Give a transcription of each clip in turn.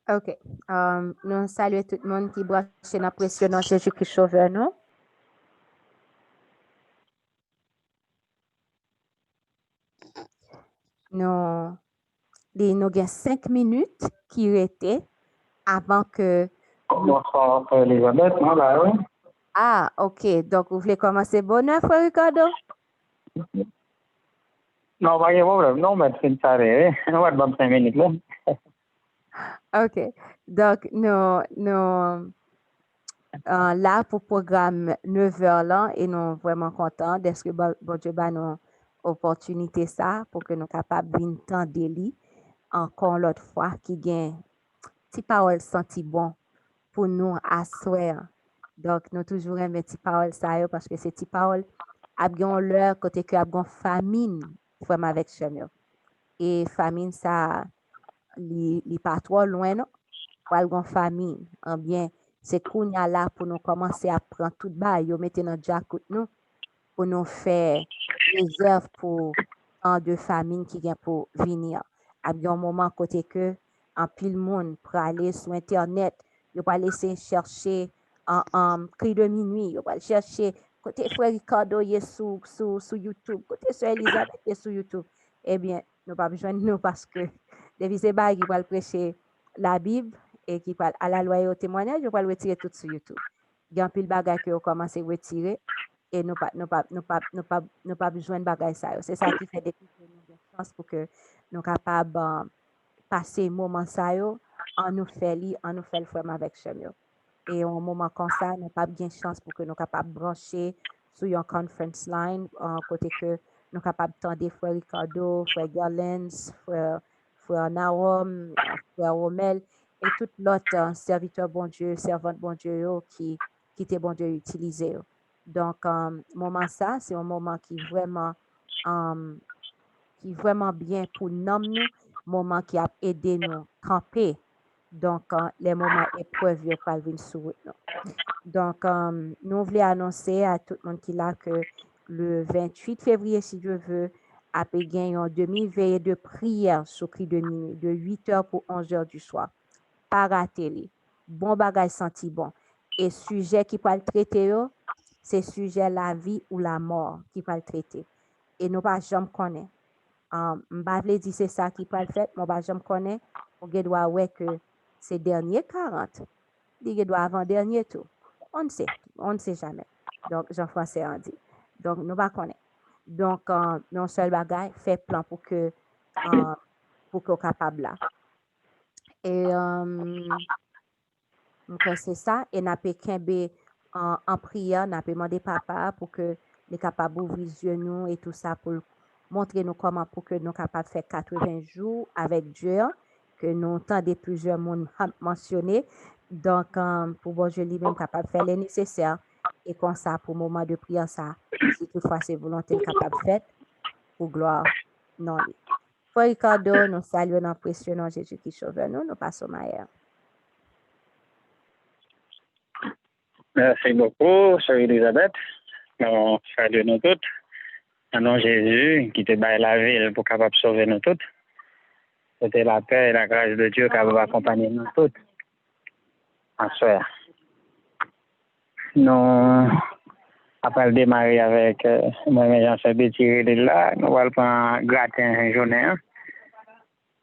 OK. Nous saluons tout le monde qui branche dans la pression dans Jésus-Christ Sauveur, nous. Nous, nous avons 5 minutes qui étaient avant que... Bonsoir, Elisabeth, moi là, oui. Ah, OK. Donc, vous voulez commencer bonheur, frère Ricardo? Non, pas de problème, non, mais c'est une soirée, on va te 5 minutes là. OK. Donc, nous là pour programme 9h là et nous vraiment contents d'être que bon Dieu ba nous opportunité ça pour que nous capables de temps délit encore l'autre fois qui gagne petit parole senti bon pour nous asseoir. Donc nous toujours aimer petit parole ça yo, parce que c'est petit parole a bien l'heure côté que a bien famine vraiment avec chemin. Et famine ça li pas trop loin non. Pral gon famine, en bien, c'est kounya là pour nous commencer à prendre tout bas, yo mettez dans jacout nous pour nous faire réserve pour un de famine qui vient pour venir. À un moment côté que en pile monde pour aller sur internet, yo pas laisser chercher en cri de minuit, yo pas chercher côté frère Ricardo est sur YouTube, côté sœur Elisabeth est sur YouTube. Eh bien, nous pas besoin de nous parce que depuis c'est bail qui va prêcher la Bible et qui parle à la loi et au témoignage, je vais le retirer tout sur YouTube. Il y a un pile bagage que vous commencez à retirer et nous pas besoin de bagage ça. C'est ça qui fait depuis que nous avons chance pour que nous capables passer moment ça en nous fait le faire avec chemin. Et au moment comme ça, nous pas bien chance pour que nous capables brancher sur une conference line côté que nous capables tendre frère Ricardo, frère Gerlens, frère Naom, frère Romel et tout l'autre serviteur bon Dieu, servante bon Dieu qui était bon Dieu utilisé. Donc moment ça, c'est un moment um, qui vraiment bien pour nous, moment qui a aidé nous camper. Donc les moments épreuves yo pas venir sur nous. Donc nous voulons annoncer à tout le monde qui là que le 28 février si Dieu veut après gagner une demi-veillée de prière sur cri de minuit de 8h pour 11h du soir. Pas rater les. Bon bagage senti bon. Et sujet qui peut le traiter c'est sujet la vie ou la mort qui peut le traiter. Et nous pas jamais connaître. M'pa vle di c'est ça qui peut le faire, moi pas jamais connaît. On doit ouais que c'est dernier 40. Il doit avant dernier tout. On ne sait jamais. Donc Jean-François en dit. Donc nous pas connaît. Donc non seul bagage fait plan pour qu'on capable là. Et c'est ça et n'a pas kembe en prière, n'a pas demandé papa pour que les capables d'ouvrir les yeux nous et tout ça pour montrer nous comment pour que nous capables de faire 80 jours avec Dieu que nous entendons plusieurs monde mentionner. Donc pour bon Dieu lui-même capable de faire les nécessaires et comme ça pour moment de prière ça si toutefois c'est volonté capable de faire pour gloire non. Pour Ricardo, nous saluons dans précieux Jésus qui sauve nous passons ailleurs. Merci beaucoup, sœur Elisabeth. Nous saluons nous toutes. En nom de Jésus, qui te baille la ville pour capable sauver nous toutes. C'était la paix et la grâce de Dieu qui va accompagner nous toutes. En soeur. Nous, après démarrer avec moi, Jean Betty de là, nous allons prendre gratin journée.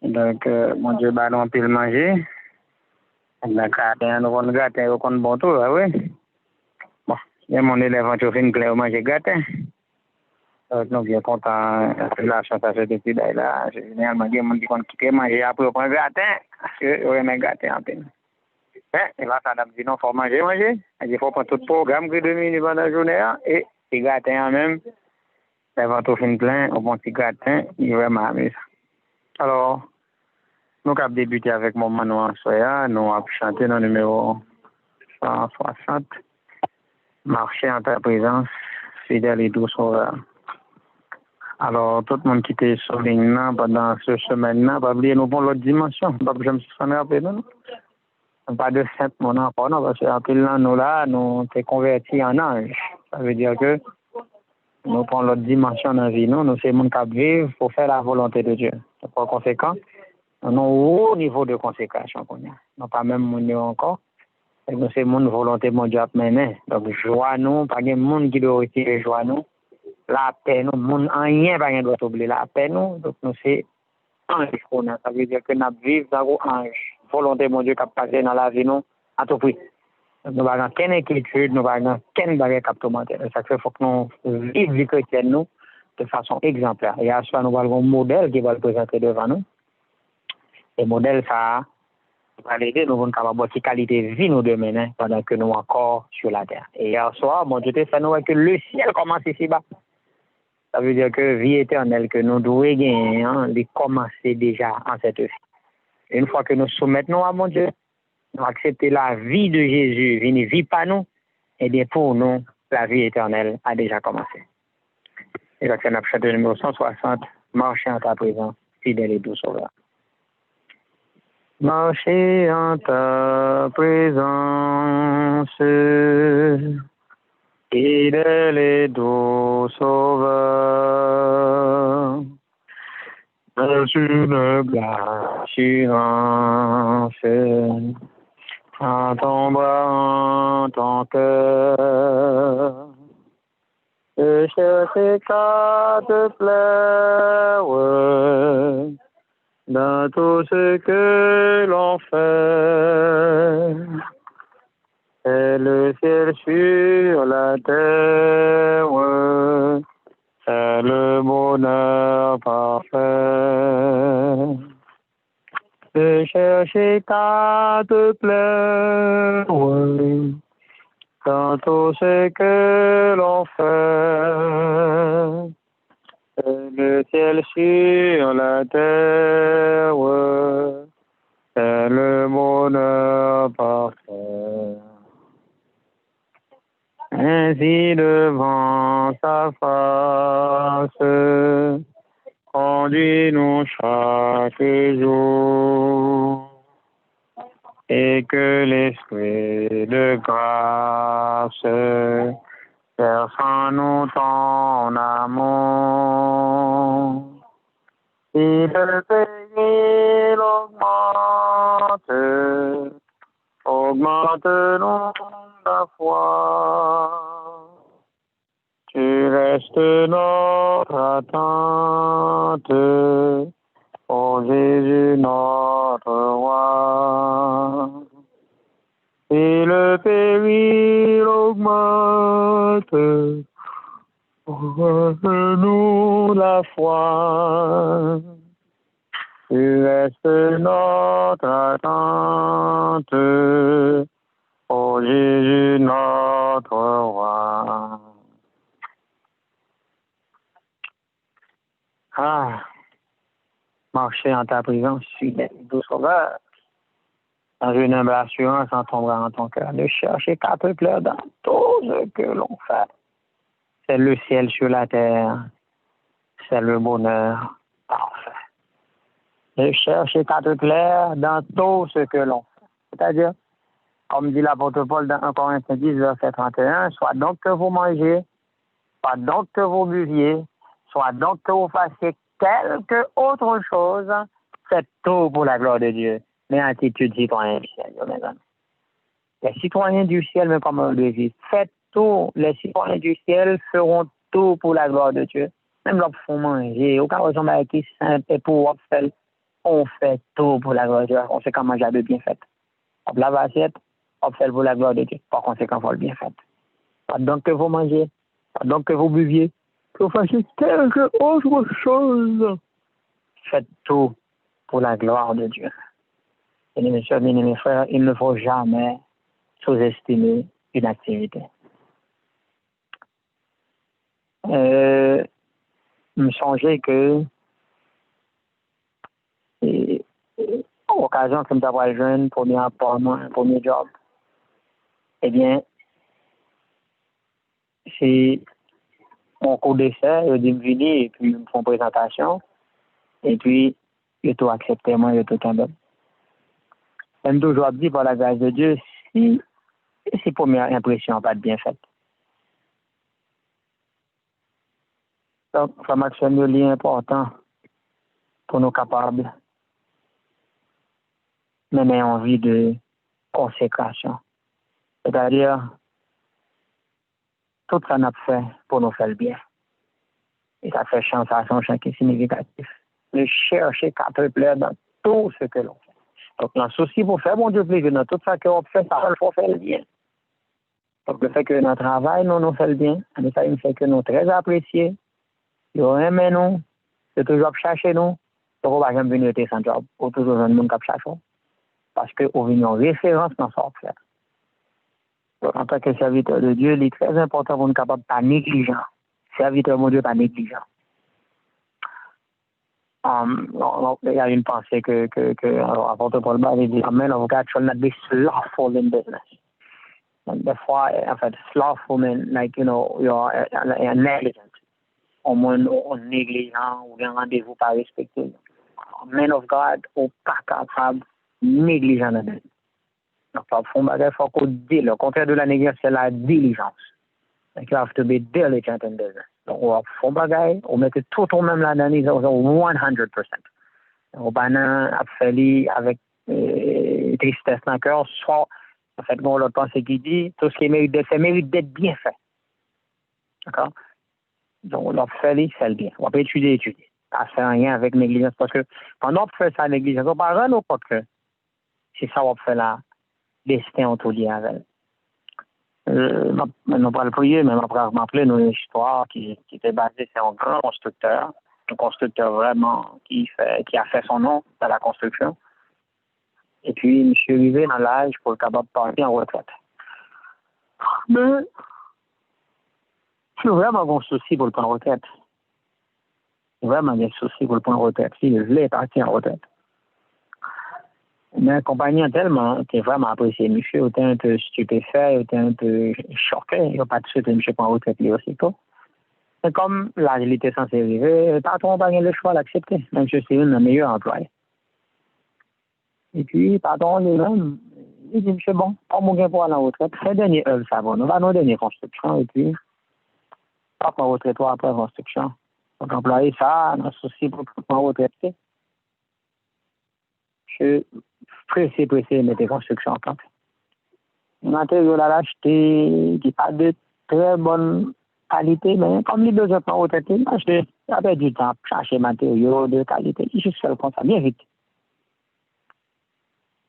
Donc, mon Dieu, bah, nous peut manger. Donc, gratin, nous allons gratin, nous allons bon tout, oui. Bon, il y a mon élève qui fait une clé manger gratin. Donc, nous bien contents de la chance à fait depuis là. Généralement, il y a des gens qui ont quitté manger après prendre gratin, parce que vous aimez gratin en peine. Et là, ça dit non, il faut manger. Il faut prendre tout le programme que 2 minutes pendant la journée, et les gratins en même. Les ventes fin plein, au bon petit gratin, il est vraiment amusant. Alors, nous avons débuté avec mon Manon Soya, nous avons chanté dans le numéro 160, marcher en ta présence, fidèle et doux sauveur. Alors, tout le monde qui était sur ligne pendant ce semaine-là, va oublier nous pour l'autre dimension. Je me suis rappelé, non? Pas de sainte mon enfant, non, parce qu'en plus là, nous sommes convertis en ange. Ça veut dire que nous prenons l'autre dimension dans la vie, nous sommes les gens qui vivent pour faire la volonté de Dieu. Par conséquent, On a un haut niveau de consécration qu'on a. Non pas même mon encore. Et nous, c'est mon volonté, mon Dieu, mener. Donc, joie, nous, pas de monde qui doit retirer joie, nous. La paix, nous, mon, rien, pas doit oublier la paix, nous. Donc, nous, c'est ange qu'on a. Ça veut dire que nous vivons dans un ange. Volonté, mon Dieu, qui a passé dans la vie, nous, à tout prix. Nous n'avons aucune inquiétude, nous n'avons aucune barrière captomentaire. Ça fait faut que nous vivions la vie chrétienne, nous, de façon exemplaire. Et à ce moment, nous avons un modèle qui va le présenter devant nous. Et modèle, ça va l'aider, nous avons avoir une qualité de vie, nous, demain, hein, pendant que nous encore sur la terre. Et hier soir, mon Dieu, ça nous que le ciel commence ici-bas. Ça veut dire que vie éternelle que nous devons gagner, hein, les commencer déjà en cette vie. Une fois que nous soumettons à mon Dieu, nous acceptons la vie de Jésus, venez vie par nous, et bien pour nous, la vie éternelle a déjà commencé. Et donc, c'est notre chapitre numéro 160, marcher en ta présence, fidèle et doux sauveur. Marcher en ta présence, fidèle et doux sauveur, dans une assurance, en ton bras, en ton cœur, je cherche qu'à te plaire, dans tout ce que l'on fait. C'est le ciel sur la terre, c'est le bonheur parfait. De chercher qu'à te plaire, dans tout ce que l'on fait. C'est le ciel sur la terre, c'est le bonheur parfait. Ainsi devant sa face, conduis-nous chaque jour, et que l'esprit de grâce verse en nous ton amour. Si le pays augmente-nous la foi. Tu restes notre attente, ô Jésus notre roi. Si le péril augmente, augmente-nous la foi. Tu restes notre attente, ô Jésus notre roi. Ah, marcher en ta présence, fidèle, doux sauveur, dans une humble assurance en ton bras, en ton cœur, de chercher qu'à te plaire dans tout ce que l'on fait. C'est le ciel sur la terre, c'est le bonheur parfait. De chercher qu'à te plaire dans tout ce que l'on fait. C'est-à-dire, comme dit l'apôtre Paul dans 1 Corinthiens 10, verset 31, soit donc que vous mangez, soit donc que vous buviez, soit donc que vous fassiez quelque autre chose, faites tout pour la gloire de Dieu. Mais attitude citoyen du ciel, mes amis. Les citoyens du ciel, mais comme on le dit, faites tout. Les citoyens du ciel feront tout pour la gloire de Dieu. Même lorsqu'ils font manger, au cas où ils sont qui simple et pour faire, on fait tout pour la gloire de Dieu. Par conséquent, manger de bien fait. On lave l'assiette, on fait pour la gloire de Dieu. Par conséquent, on le bien fait. Pas donc que vous mangez, pas donc que vous buviez, que vous fassiez quelque autre chose. Faites tout pour la gloire de Dieu. Et mes soeurs, mes frères, il ne faut jamais sous-estimer une activité. Je me songeais que occasion que d'avoir jeune, premier appartement, un premier job, eh bien, c'est mon cours d'essai, je dis venir et puis ils me font une présentation, et puis ils tout accepté, moi, ils tout tombé. Même toujours dit par la grâce de Dieu, si première impression pas bien faite. Donc, formation de lien important pour nous capables mener une vie de consécration. C'est-à-dire, tout ça n'a fait pour nous faire le bien. Et ça fait chance à son chant qui est significatif. De chercher quatre plaire dans tout ce que l'on fait. Donc, le souci pour faire bon Dieu plaisir dans tout ça que l'on fait, ça il faut faire le bien. Donc, le fait que notre travail, nous fait le bien, et ça, il fait que nous très appréciés, nous aimons nous, c'est toujours chercher nous, donc on va jamais venir sans job, ou toujours un monde qui cherche. Parce qu'on vient en référence dans ce qu'on fait. Donc, en tant que serviteur de Dieu, il est très important pour nous capable de pas négligent. Serviteur de Dieu, pas négligent. Il y a une pensée que apôtre Paul Barre dit, Amen of God shall not be slothful in business. Des fois, en fait, slothful means like, you know, you're negligent. Au moins, on négligent, ou bien rendez-vous pas respecté. Men of God, ou pas capable, négligent dans le donc, il faut qu'on dise, le contraire de la négligence, c'est la diligence. Donc, you have to be diligent in business. Donc, on fait bagaille, on met tout au même là-dedans, 100%. On va faire avec tristesse dans le cœur, soit, en fait, l'autre pensée qui dit, tout ce qui mérite d'être fait, mérite d'être bien fait. D'accord? Donc, on va faire le bien. On va pas étudier. Ça ne fait rien avec négligence, parce que pendant qu'on fait ça, négligence, on ne va pas rendre compte que c'est ça qu'on fait là. Destin en tout lié avec. On va le prier, mais on va rappeler une histoire qui était basée sur un grand constructeur, un constructeur vraiment qui a fait son nom dans la construction. Et puis, monsieur arrivé dans l'âge pour le capable de partir en retraite. Mais, c'est vraiment un souci pour le prendre en retraite. Vraiment un souci pour le prendre en retraite. S'il voulait partir en retraite. Mais la compagnie a tellement qui est vraiment apprécié. Monsieur, autant un peu stupéfait, autant un peu choqué. Il n'y a pas de suite, monsieur prend retraite lui aussitôt. Et comme là, il était censé arriver, le patron n'a pas le choix d'accepter, même si c'est un meilleur employé. Et puis, le patron lui-même, il dit, monsieur, bon, prends mon gain pour aller en retraite, fais dernier œuvre, ça va. On va dans dernière construction, et puis, après retraite, toi, après construction. Donc, employé, ça, on a souci pour prendre retraite. Je suis pressé de mettre construction en place. Matériaux là acheté qui pas de très bonne qualité, mais comme les besoins pas retraite, acheter avec du temps, chercher matériaux de qualité, qui juste faire comme ça, bien vite.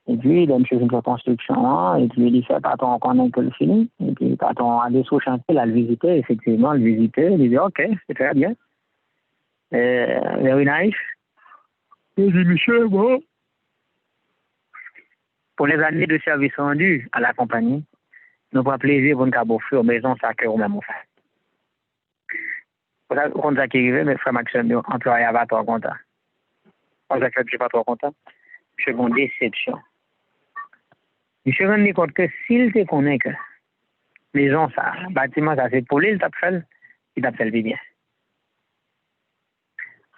Et puis, il a une construction, et puis il fait patron qu'on que le fini, et puis le patron a des sous-chantiers, là, le visiter, effectivement, le visiter, il dit, ok, c'est très bien. Very nice. Il dit, monsieur, bon. Pour les années de service rendu à la compagnie, nous avons plaisir pour nous offrir aux maisons ça que nous-mêmes fait. Pour ça, on a qui arrivé, mais frère Maxime, employé à pas content. On a fait, je suis pas trop content. Je suis en déception. Je suis rendu compte que s'il te connaît que maison ça, bâtiment ça, c'est pour lui, il t'a fait le bien.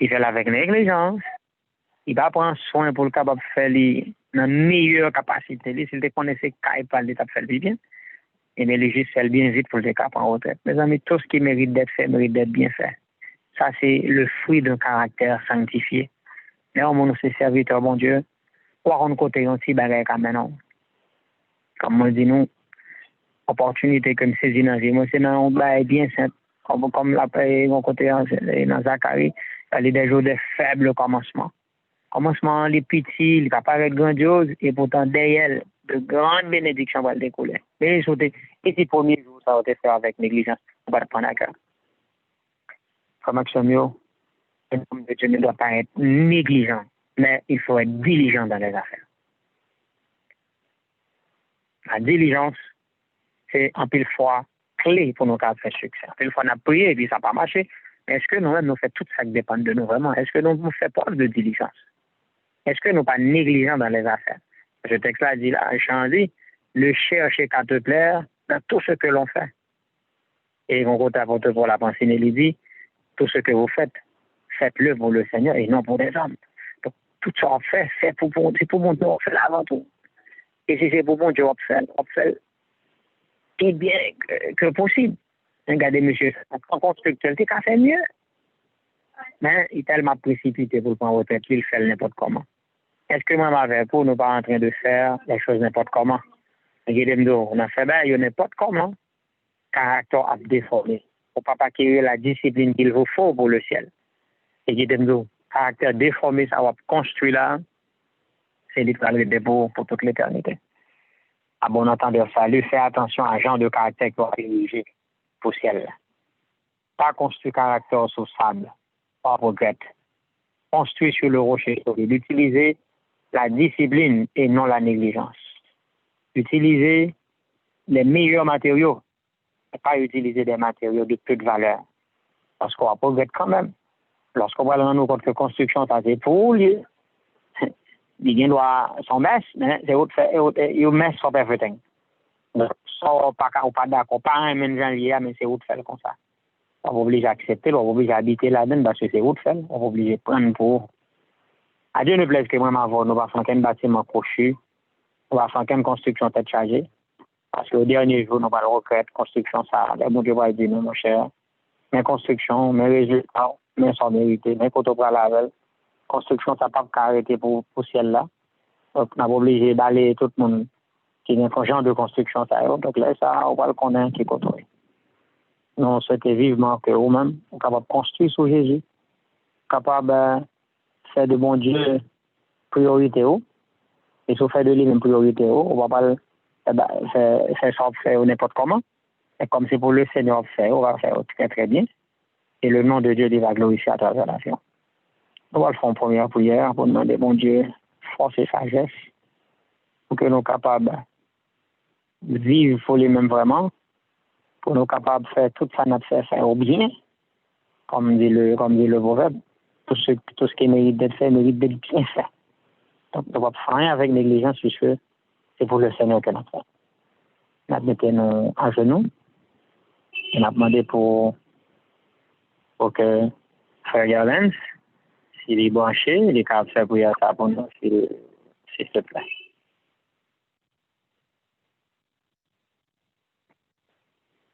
Il fait avec négligence. Il va prendre soin pour le capable de faire dans meilleure capacité. S'il te connaissait qu'il pas il t'a fait le bien. Et bien, les juste fait bien vite pour le cap en retraite. Mes amis, tout ce qui mérite d'être fait, mérite d'être bien fait. Ça, c'est le fruit d'un caractère sanctifié. Mais au moins, c'est serviteur, bon Dieu, quoi on côté, on s'y bagaille quand même. Comme on dit, nous, opportunité que nous saisissons dans la vie, moi, c'est dans un bail bien simple. Comme la paix, mon côté, dans Zacharie, il y a des jours de faible commencement. Commencement, les petits, il apparaît grandiose, et pourtant, derrière, de grandes bénédictions vont découler. Mais et ces premiers jours, ça va être fait avec négligence. On va le prendre à cœur. Comme Axomio, le nom de Dieu ne doit pas être négligent, mais il faut être diligent dans les affaires. La diligence, c'est en pile fois clé pour nous faire succès. En pile fois, on a prié et puis ça n'a pas marché. Mais est-ce que nous-mêmes, nous faisons tout ça qui dépend de nous vraiment? Est-ce que nous faisons preuve de diligence? Est-ce que nous ne sommes pas négligents dans les affaires? Ce texte-là dit là, Chandy, le chercher qu'à te plaire dans tout ce que l'on fait. Et mon côté apporte pour la pensée, il dit, tout ce que vous faites, faites-le pour le Seigneur et non pour des hommes. Donc, tout ça on fait, c'est pour mon Dieu, on fait avant tout. Et si c'est pour mon Dieu, on fait tout bien que possible. Regardez, monsieur, en constructeur, c'est qu'à faire mieux. Mais il est tellement précipité pour le prendre retraite, il fait n'importe comment. Est-ce que moi, avec pour nous pas en train de faire les choses n'importe comment? On a fait n'importe comment. Caractère à déformer. Pour pas acquérir la discipline qu'il vous faut pour le ciel. Et caractère déformé, ça va construire là, c'est l'éternité pour toute l'éternité. À bon entendeur, salut, fais attention à genre de caractère qui va diriger pour le ciel. Pas construire caractère sur sable, pas regret. Construire sur le rocher solide. Utiliser la discipline et non la négligence. Utiliser les meilleurs matériaux et pas utiliser des matériaux de peu de valeur. Parce qu'on va progresser quand même. Lorsqu'on va dans nos contre construction, ça c'est pour lui. Il doit son mess, mais c'est autre fait, you mess up everything. So, pas d'accord, pas un même janvier, mais c'est autre fait comme ça. On va obliger à accepter, on va obliger à habiter là-dedans parce que c'est autre fait. On va obliger à prendre pour. À Dieu ne plaise que moi, nous va faire un bâtiment crochu, on va faire une construction tête chargée. Parce qu'au dernier jour, nous allons regretter construction, ça, les bon Dieu va dire, non, mon cher, mes constructions, mes résultats, mes sans mérité, mes photographes la veille, construction, ça n'a pas arrêter pour ciel là. Donc, on a obligé d'aller tout le monde qui est un genre de construction, ça. Donc là, ça, on va le connaître qui contrôle. Nous souhaitons vivement que vous-même, vous capable de construire sur Jésus, capable de faire de bon Dieu priorité, et si vous faites de lui-même priorité, on va pas faire ça faire n'importe comment. Et comme c'est pour le Seigneur faire, on va faire très très bien. Et le nom de Dieu va glorifier à travers la vie. On va faire une première prière pour demander bon Dieu force et sagesse pour que nous soyons capables de vivre pour lui-même vraiment, pour nous capables de faire tout ça notre faire au bien, comme dit le proverbe. Tout ce qui mérite d'être fait mérite d'être bien fait. Donc, on ne va pas faire rien avec négligence puisque c'est pour le Seigneur que nous faisons. Nous mettons à genoux et nous demandé pour que Frère Garland, s'il est branché, il est capable de faire prier ça pour nous, s'il te plaît.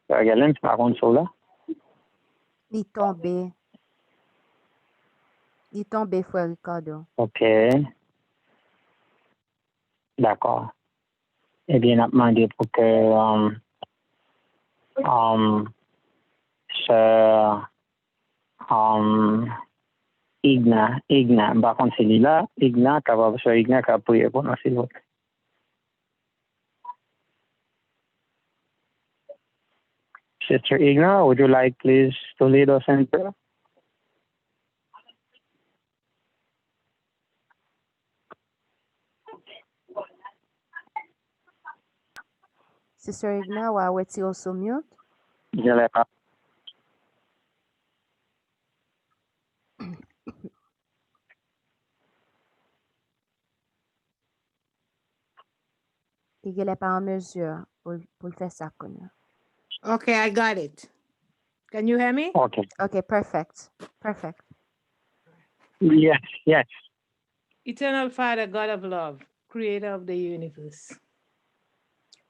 Frère Garland, tu m'as rendu sur là? Il est tombé, frère Ricardo. OK. D'accord. Eh bien, on a demandé pour que sœur Igna, par contre, c'est là, Igna, capable, sœur Igna, capable prier pour nous, s'il vous plaît. Sister Igna, would you like please to lead us in prayer? Sister Igna, why was he also mute? Je l'ai pas. Il n'est pas en mesure pour faire ça. Okay, I got it. Can you hear me? Okay. Okay, perfect. Perfect. Yes. Eternal Father, God of love, creator of the universe.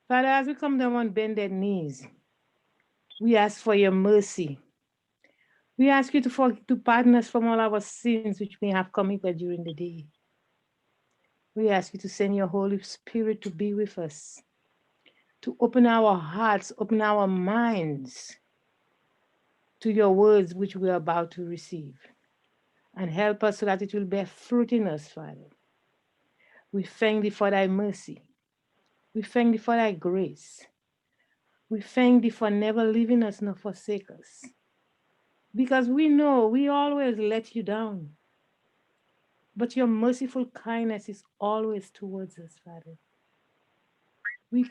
Father, as we come down on bended knees, we ask for your mercy. We ask you to pardon us from all our sins which we have committed during the day. We ask you to send your Holy Spirit to be with us, to open our hearts, open our minds to your words which we are about to receive, and help us so that it will bear fruit in us, Father. We thank thee for thy mercy. We thank thee for thy grace. We thank thee for never leaving us nor forsake us. Because we know we always let you down. But your merciful kindness is always towards us, Father. We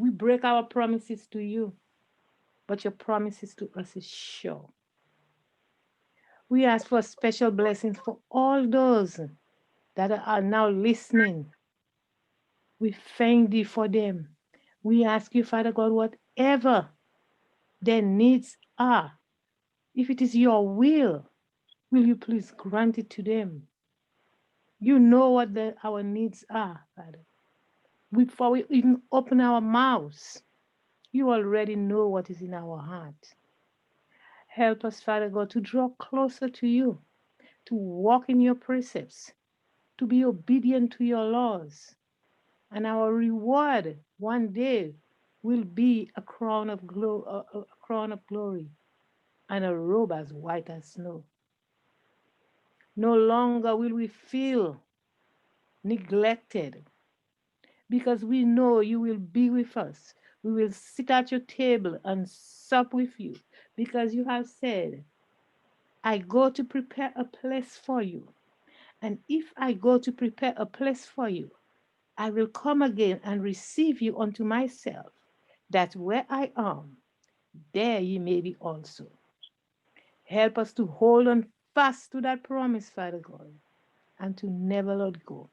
break our promises to you, but your promises to us is sure. We ask for special blessings for all those that are now listening. We thank thee for them. We ask you, Father God, whatever their needs are, if it is your will you please grant it to them? You know what our needs are, Father. Before we even open our mouths, you already know what is in our heart. Help us, Father God, to draw closer to you, to walk in your precepts, to be obedient to your laws. And our reward one day will be a crown of glory and a robe as white as snow. No longer will we feel neglected because we know you will be with us. We will sit at your table and sup with you because you have said, I go to prepare a place for you. And if I go to prepare a place for you, I will come again and receive you unto myself, that where I am, there ye may be also. Help us to hold on fast to that promise, Father God, and to never let go.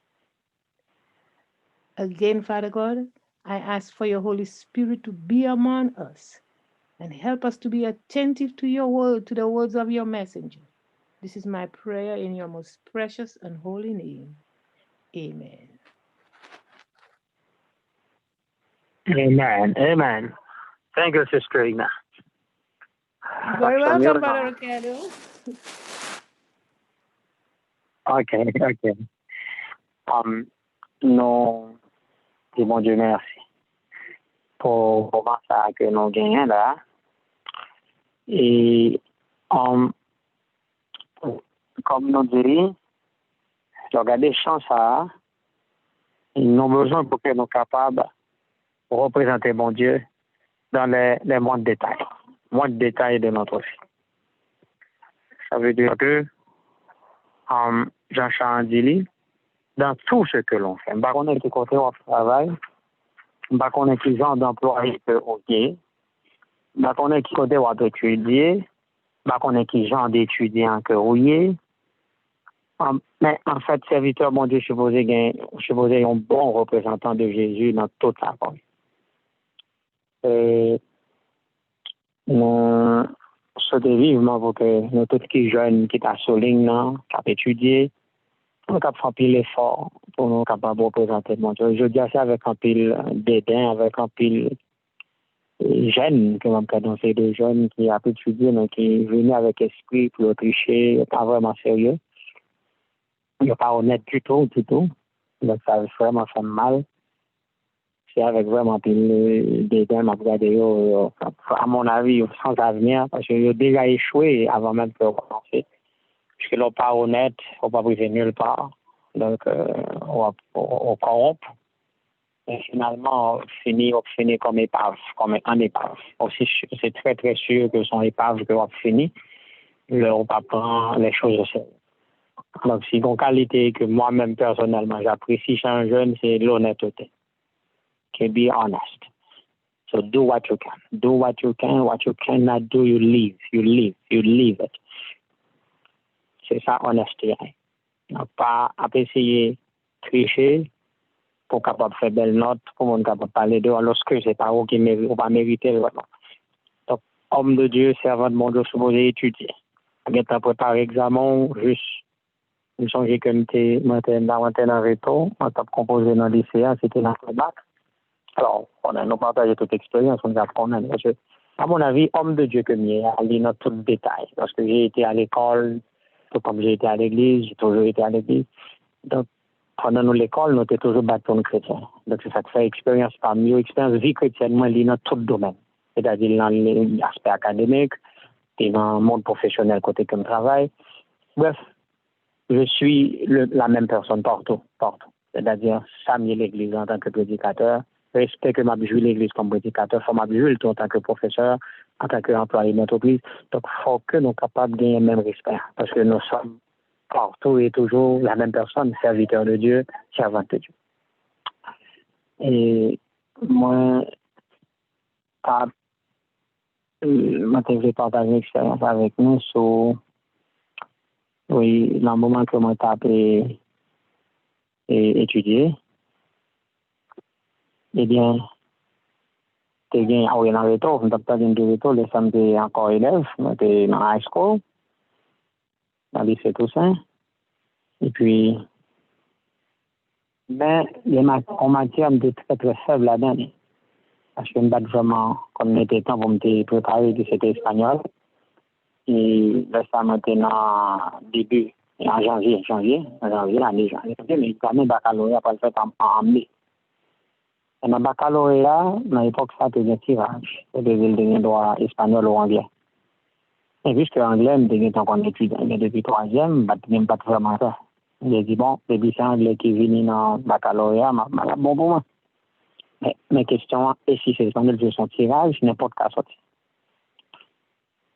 Again, Father God, I ask for your Holy Spirit to be among us and help us to be attentive to your word, to the words of your messenger. This is my prayer in your most precious and holy name. Amen. Amen. Amen. Thank you, Sister Igna. You're very welcome, Brother Ricardo. OK. Non, et bon Dieu merci pour ça que nous gagnons là. Et comme nous disons, regardez chance ça, nous avons besoin pour que nous soyons capables de représenter bon Dieu dans les moindres détails de notre vie. Ça veut dire que Jean-Charles dit, dans tout ce que l'on fait, on est qui côté au travail, on est qui genre d'employé que on est, on est qui côté on étudier, on est qui genre d'étudiant que on est. Mais en fait, serviteur, mon Dieu, supposé un bon représentant de Jésus dans toute sa vie. Et nous souhaitons vivement pour que nous tous qui jeunes, qui sont solides, qui ont étudié, nous avons fait pile effort pour nous capables de représenter mon Dieu. Je dis ça avec un pile dédain, avec un pile jeune, que même dans ces deux jeunes qui ont étudié, mais qui venaient avec esprit pour tricher, pas vraiment sérieux. Il n'est pas honnête du tout. Donc ça a vraiment fait mal. C'est avec vraiment pile dédain, m'a regardé, à mon avis, sans avenir, parce qu'ils ont déjà échoué avant même que commencer. Parce qu'ils n'ont pas honnête, ils n'ont pas privé nulle part. Donc, on corrompt. Et finalement, on finit comme épave, comme un épave. Aussi, c'est très, très sûr que son épave que on finit, on va prendre les choses au sérieux. Donc, si une qualité que moi-même, personnellement, j'apprécie chez un jeune, c'est l'honnêteté. To be honest. So do what you can. Do what you can. What you cannot do, you leave. You leave it. C'est ça, honnêteté. Donc, pas essayer de tricher pour capable faire belle note, pour qu'on capable parler de lorsque c'est pas vous qui va mériter le vote. Donc, homme de Dieu, servant de mon Dieu, supposé étudier. On a préparé l'examen, juste, je me souviens que j'étais dans un réto, on a composé dans le lycée, c'était dans le bac. Alors, on a partagé toute l'expérience, on a appris. À mon avis, homme de Dieu que mieux, il dans tout le détail. Parce que j'ai été à l'école, tout comme j'ai été à l'église, j'ai toujours été à l'église. Donc, pendant l'école, nous étions toujours bâtons chrétiens. Donc, c'est ça qui fait expérience parmi eux. Expérience vie chrétienne, moi, il est dans tout le domaine. C'est-à-dire dans l'aspect académique, et dans le monde professionnel, côté comme travail. Bref, je suis la même personne partout. C'est-à-dire, Samuel l'église en tant que prédicateur, respect que m'a joué l'église comme prédicateur, il faut m'abjurer en tant que professeur, en tant qu'employé d'entreprise. Donc, il faut que nous soyons capables de gagner le même respect. Parce que nous sommes partout et toujours la même personne, serviteur de Dieu, servante de Dieu. Et moi, je vais partager une expérience avec nous sur, oui, dans le moment que moi j'ai étudié. Eh bien, tu gagnes dans le retour, je n'ai pas retour, les samedis encore élève, j'étais dans high school, dans le lycée Toussaint. Et puis, mais en matière de très très faible là-dedans, parce que je me vraiment, comme il était temps pour me préparer, que c'était espagnol. Et là, ça m'a été dans le début en janvier, l'année janvier. Mais l'examen baccalauréat pas le fait en mai. Et dans le baccalauréat, dans l'époque, ça c'était un tirage. C'est-à-dire qu'il y a droit espagnol ou anglais. Et puisque l'anglais, je suis encore étudiant depuis 3e, je n'ai pas vraiment ça. J'ai dit, bon, depuis c'est anglais qui vient dans le baccalauréat, bon pour moi. Mais mes questions, et si c'est espagnol, je son tirage, n'importe quoi sorti.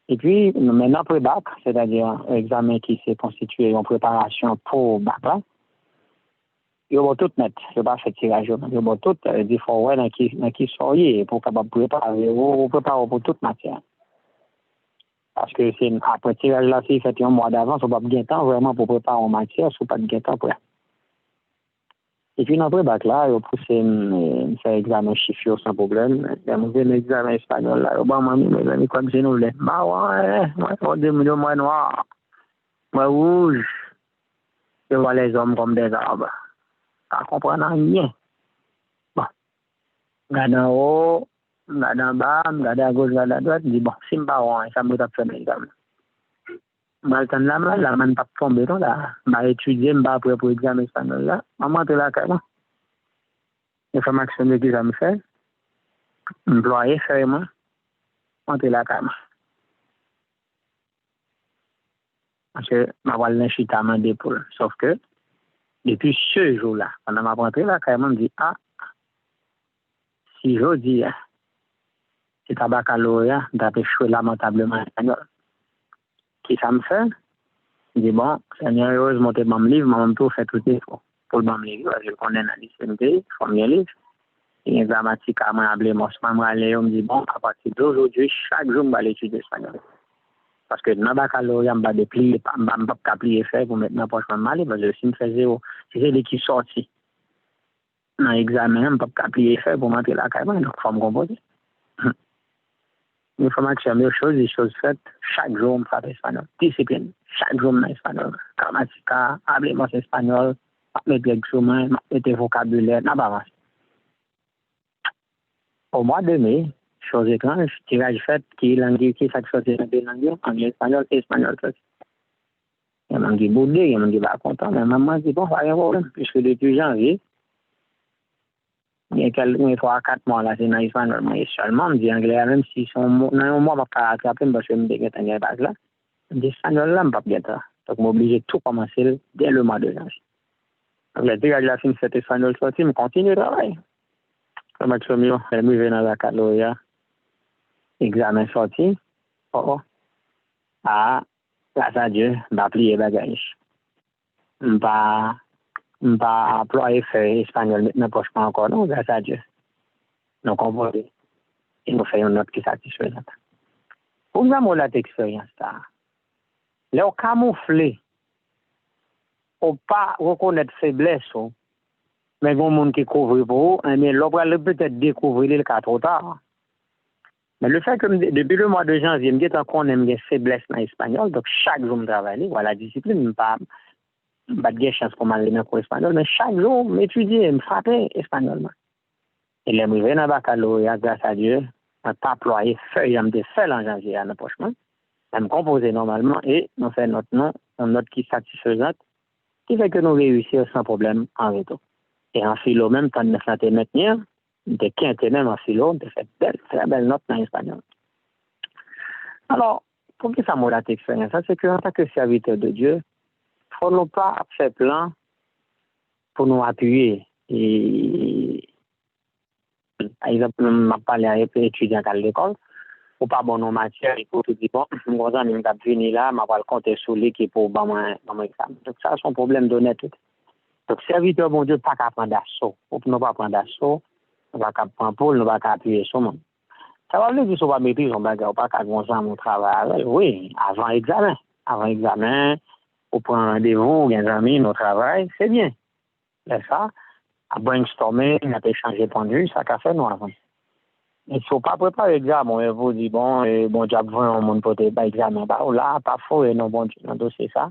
Et puis, maintenant, après bac, c'est-à-dire un examen qui s'est constitué en préparation pour bac, là, il va tout mettre. Je ne vais pas faire tirage. Il va tout dire, il faut voir dans qui soyez pour capable préparer, ou préparer pour toute matière. Parce que c'est après tirage là, si fait un mois d'avance, on va pas de temps vraiment pour préparer en matière, soit pas de temps pour. Et puis, après bac là, il a poussé faire examen chiffre sans problème. Il a monté l'examen espagnol là. Il a dit, mes amis, comme c'est nous, bah ouais, moi, moi noir, moi rouge. Je vois les hommes comme des arbres. Ça comprend rien. Bon, regarde en haut, regarde en bas, regarde à gauche, regarde à droite, je dis, bon, si je ne pas rond, ça me fait mes examens. Je ne pas tomber là. Je vais étudier, je vais après pour l'examen espagnol là. Je vais rentrer là carrément. L'information que ça me fait, employé, fermement, je rentrer là carrément. Parce que je vais aller chita d'épaule. Sauf que, depuis ce jour-là, pendant ma rentrée là, carrément, je me dis, ah, si je dis, c'est un baccalauréat, d'après échoué lamentablement espagnol. Qui ça me fait? Je dis, bon, Seigneur, heureusement, tu mon livre, moi, tout fait tout pour le bon livre. Je connais la lycée, premier livre. Et une grammatique à moi, moi, je me dis, bon, à partir d'aujourd'hui, chaque jour, je vais étudier l'espagnol. Parce que dans le baccalauréat, je ne vais pas plier faire pour mettre dans la poche de ma livre, parce que si je fais zéro, si c'est des qui sortent dans l'examen, je ne vais pas plier faire pour mettre là, carrément, donc il faut me composer. Il faut que même chose, des choses faites, chaque jour, on parle espagnol. Discipline, chaque jour, on espagnol. Grammatica, hablemos espagnol, mettre les chemins, mettre le vocabulaire, n'a pas avancé. Au mois de mai, chose étrange, tirage fait, qui est langue, qui fait sortir dans deux langues, anglais, espagnol, et espagnol. Il y a un qui boudé, il y a un qui va content, mais maman dit, bon, pas de problème, puisque depuis janvier, il y a quelques 3 à 4 mois là, c'est dans l'espagnol, mais seulement, je dis anglais, même si son dans un mois, je ne vais pas attraper, parce que je me dis que c'est un base là. Je dis espagnol là, je ne vais pas bien ça. Donc, je suis obligé de tout commencer dès le mois de janvier. Donc, le tirage de la fin, cet espagnol sorti, je continue de travailler. Comme je suis arrivé dans la baccalauréat, examen sorti, grâce à Dieu, je vais plier bagage. Je ne vais pas employer faire espagnol maintenant, poche pas encore, non, grâce à Dieu. Donc, on va et nous faisons une note qui satisfait. Pour nous avoir cette expérience, là, on camoufle, on pas reconnaître faiblesse, mais il y a des gens qui couvrent pour vous, mais l'on va peut-être découvrir le cas trop tard. Mais le fait que depuis le mois de janvier, je me qu'on aime des faiblesses dans l'espagnol, donc chaque jour je travaille, voilà, la discipline, je n'ai pas de chance pour m'aller dans le espagnol, mais chaque jour, je m'étudie, je me frappe espagnol. Et les arrivé dans le baccalauréat, grâce à Dieu, je n'ai pas employé feuille, je me fait en janvier à l'approchement, je me composer normalement et nous fait notre nom, une note qui est satisfaisante, qui fait que nous réussissons sans problème en retour. Et en philo même, quand nous sommes maintenir, de quinte même en philo, de fait très belle note dans l'espagnol. Alors, pour que ça m'a cette expérience, c'est qu'en tant que serviteur de Dieu, il ne faut pas faire plan pour nous appuyer. Et, par exemple, je vais parler à l'étudiant à l'école, ou pas bon en matière, il faut tout dire, bon, je vais venir là, je vais compter sur l'équipe pour mon examen. Donc, ça, c'est un problème d'honnêteté. Donc, serviteur, bon Dieu, pas qu'à prendre d'assaut. Pour ne pas prendre d'assaut, on va qu'à prendre pôle, on va qu'à appuyer sur moi. Ça va dire que si on va maîtriser, on va pas qu'à commencer mon travail. Oui, avant examen. Avant examen, on prend un rendez-vous, on examine nos travail, c'est bien. C'est ça. À brainstormer, on a échangé point de vue, ça qu'a fait nous avant. Il ne faut pas préparer l'examen. On vous dit, bon, Dieu a besoin de mon côté, l'examen. Là, pas faux, et non, bon Dieu, non, c'est ça.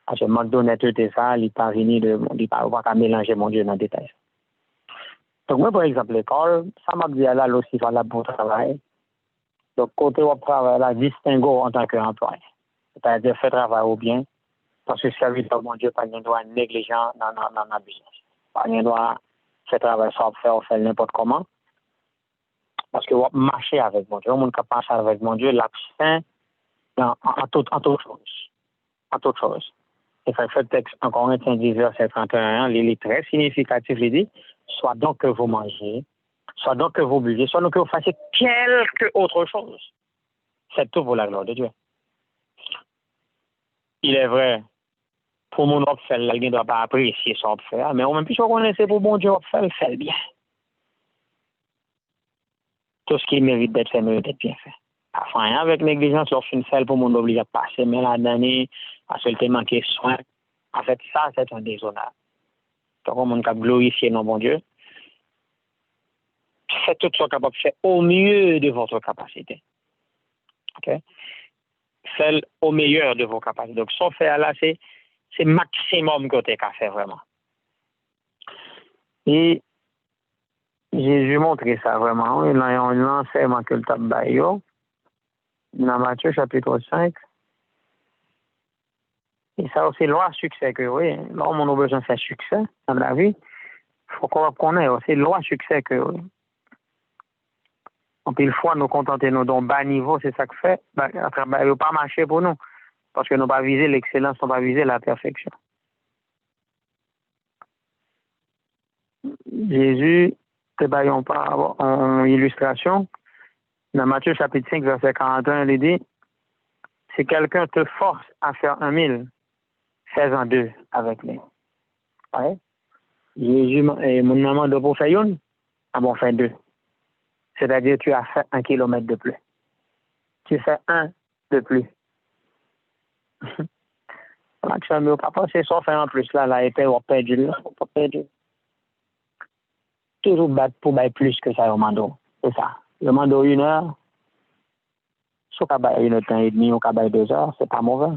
Parce que manque d'honnêteté, ça, il n'est pas venu de, il n'est pas mélanger mon Dieu dans le détail. Donc, moi, par exemple, l'école, ça m'a dit, là, aussi, voilà, pour travail. Donc, côté où travail, là, distinguo en tant qu'employé. C'est-à-dire, fait travail au bien, Parce que serviteur, mon Dieu, pas de droit négligent dans le business. Pas de droit faire travail sans faire n'importe comment. Parce que marcher avec mon Dieu, on ne peut pas marcher avec mon Dieu, l'absent en toute chose. En toute chose. Et ça fait le texte en Corinthiens 10, verset 31, il est très significatif, il dit, soit donc que vous mangez, soit donc que vous buvez, soit donc que vous fassiez quelque autre chose. C'est tout pour la gloire de Dieu. Il est vrai, pour mon offre, il ne doit pas apprécier son offre, mais au même plus, on connaît pour bon Dieu, offre, fait bien. Tout ce qui mérite d'être fait, mérite d'être bien fait. Enfin, avec négligence, l'offre une fait pour mon oblige à passer, mais la dernière, à seul te manquer soin. En fait, ça, c'est un déshonneur. Donc, on a glorifié non bon Dieu. Faites tout ce qu'on est capable de faire au mieux de votre capacité. OK? Faites au meilleur de vos capacités. Donc, sans faire là, c'est maximum que tu as faire vraiment. Et Jésus montré ça vraiment. Il a un enseignement que le tabac dans Matthieu chapitre 5. Et ça aussi, loi succès que oui. Là, on a besoin de faire succès dans la vie. Il faut qu'on connaisse aussi loi succès que oui. En pile fois, nous contenter nous dans bas niveau, c'est ça que fait. Il ne pas marcher pour nous. Parce que nous pas viser l'excellence, nous pas viser la perfection. Jésus, te baillons pas en illustration. Dans Matthieu chapitre 5, verset 41, il dit, si quelqu'un te force à faire 1 000, fais-en 2 avec lui. Ouais. Jésus et mon maman de pour faire une, bon, fait 2. C'est-à-dire tu as fait 1 kilomètre de plus. Tu fais 1 de plus. Tu ne pas penser ça faire en plus là, et puis on perd du là, on peut perdre. Toujours battre pour battre plus que ça au mando. C'est ça. Le mando 1 heure, soit qu'à battre 1h30 ou qu'à battre 2 heures, c'est pas mauvais.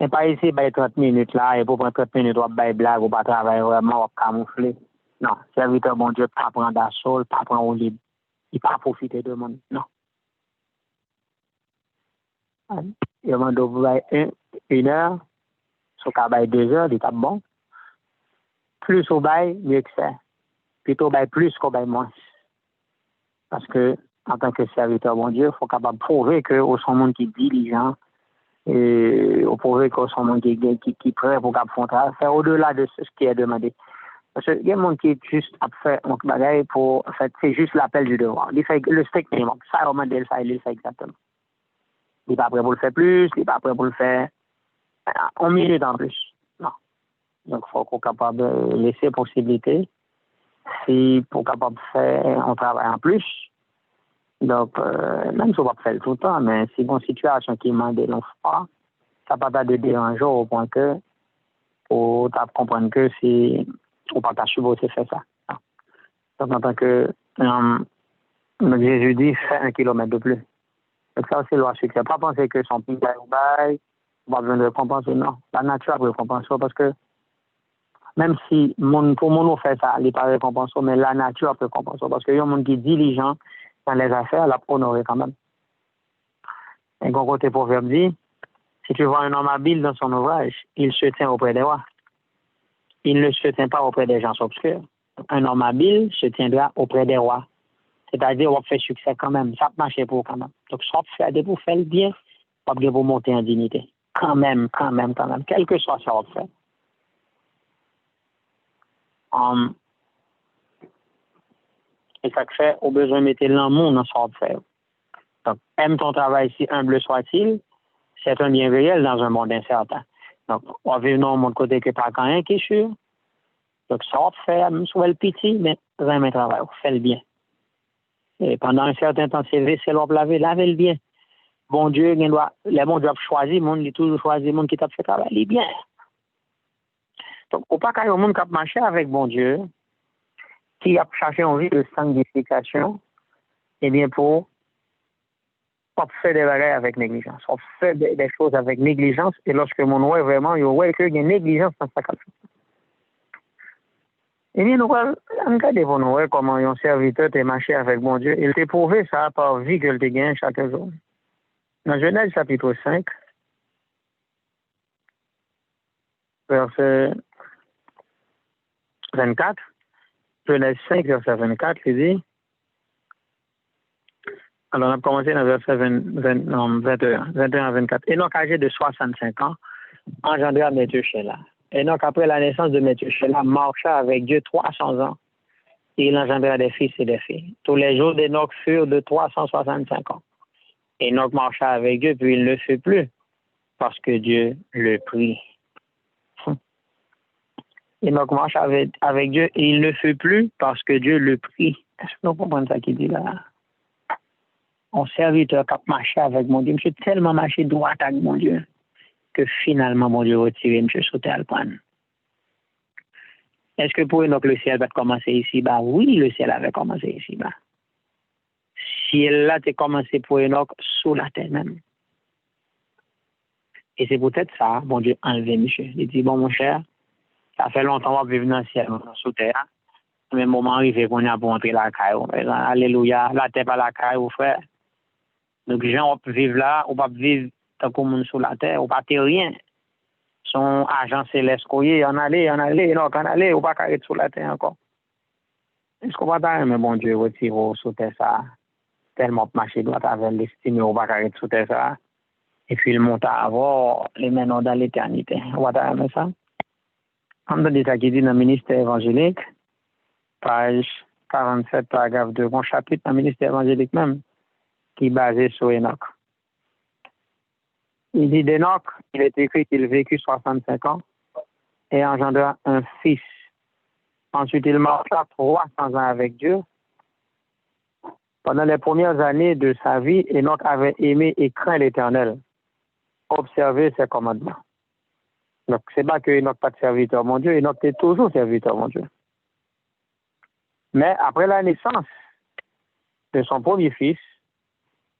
Mais pas ici, battre 30 minutes là, et pour prendre 30 minutes, on va blague, ou pas travailler vraiment, on camoufler. Non, serviteur, bon Dieu, pas prendre d'assaut, pas prendre au libre. Il pas profiter de monde. Non. Il m'a donné 1 heure, soit qu'à battre 2 heures, il est bon. Plus au bail, mieux que ça. Plutôt bail plus qu'au bail moins. Parce que, en tant que serviteur, bon Dieu, il faut capable prouver que au son monde qui est diligent, et au prouver qu'au son monde qui est prêt pour faire au-delà de ce qui est demandé. Parce qu'il y a des gens qui est juste à faire un bagage pour, en fait, c'est juste l'appel du devoir. Il fait le strict minimum. Ça, au modèle, ça, il le fait exactement. Il n'est pas prêt pour le faire plus, il n'est pas prêt pour le faire en minute en plus. Non. Donc, il faut qu'on soit capable de laisser possibilité. Si pour capable de faire un travail en plus. Donc, même si on va faire tout le temps, mais si une situation qui m'a dit l'on fera, ça ne va pas te déranger au point que, pour comprendre que si on ne peut pas supposer faire ça. Donc, en tant que Jésus dit, fais 1 kilomètre de plus. Donc, ça aussi, loi succès. Pas penser que son pays est au bail, on va besoin de récompenser. Non, la nature va récompenser parce que même si pour mon fait ça, il n'est pas récompensé, mais la nature peut récompenser parce qu'il y a un monde qui est diligent dans les affaires, la honorer quand même. Et quand côté proverbe dit, si tu vois un homme habile dans son ouvrage, il se tient auprès des rois. Il ne se tient pas auprès des gens obscurs. Un homme habile se tiendra auprès des rois. C'est-à-dire, on fait succès quand même. Ça marche pour quand même. Donc, ça fait pour faire le bien, pas pour monter en dignité. Quand même. Quel que soit ça, on fait. Et ça fait, au besoin de mettre l'amour dans ce qu'on fait. Donc, aime ton travail si humble soit-il, c'est un bien réel dans un monde incertain. Donc, on vit dans mon côté que pas quand même qui est sûr. Donc, ça on fait, même si on le petit, mais vraiment travail, on fait le bien. Et pendant un certain temps, c'est vaisselle, on laver le bien. Bon Dieu, les bons doivent choisir, monde, il toujours choisi le monde qui t'a fait travailler bien. Donc, au pas qu'il y ait un monde qui a marché avec bon Dieu, qui a cherché une vie de sanctification, eh bien, pour pas faire des bagages avec négligence. On fait des choses avec négligence, et lorsque mon ouais vraiment, il y a une négligence dans sa calcul. Eh bien, nous allons regarder pour nous comment un serviteur t'a marché avec bon Dieu. Il t'a prouvé ça par vie qu'il t'a gagné chaque jour. Dans Genèse chapitre 5, verset 24. Genèse 5, verset 24, il dit. Alors, on a commencé dans verset 21 à 24. Enoch, âgé de 65 ans, engendra Méthushélah. Enoch, après la naissance de Méthushélah, marcha avec Dieu 300 ans. Et il engendra des fils et des filles. Tous les jours d'Enoch furent de 365 ans. Enoch marcha avec Dieu, puis il ne fut plus, parce que Dieu le prit. Enoch marcha avec Dieu, et il ne fut plus, parce que Dieu le prit. Est-ce que vous comprenez ça qu'il dit là? Un serviteur qui a marché avec mon Dieu, monsieur tellement marché droit avec mon Dieu, que finalement, mon Dieu retiré, monsieur sauté à le prendre. Est-ce que pour Enoch, le ciel va commencer ici-bas? Oui, le ciel avait commencé ici-bas. Ciel là, t'es commencé pour Enoch sous la terre même. Et c'est peut-être ça, mon Dieu, enlevé, monsieur. Il dit, bon, mon cher, ça fait longtemps qu'on vivre dans le ciel, sous terre. Mais moment arrivé qu'on a pour entrer la caille. Alléluia, la terre pas la caille, frère. Donc, les gens vivent là, ou pas vivre tant que monde sous la terre, ou pas ter rien. Son agent céleste, en aller, non, en aller, ou pas carré sous la terre encore. Est-ce qu'on va dire, mais bon Dieu, retire sous terre ça, tellement marché droit avec l'estime, ou pas carré sous terre ça, et puis il monte à avoir les mains dans l'éternité. On va dire ça. On dit ça qui dit dans le ministère évangélique, page 47, paragraphe 2, bon chapitre dans le ministère évangélique même, qui est basé sur Enoch. Il dit d'Enoch, il est écrit qu'il vécut 65 ans et engendra un fils. Ensuite, il marcha 300 ans avec Dieu. Pendant les premières années de sa vie, Enoch avait aimé et craint l'Éternel, observer ses commandements. Donc, c'est pas que Enoch pas de serviteur, mon Dieu, Enoch est toujours serviteur, mon Dieu. Mais après la naissance de son premier fils,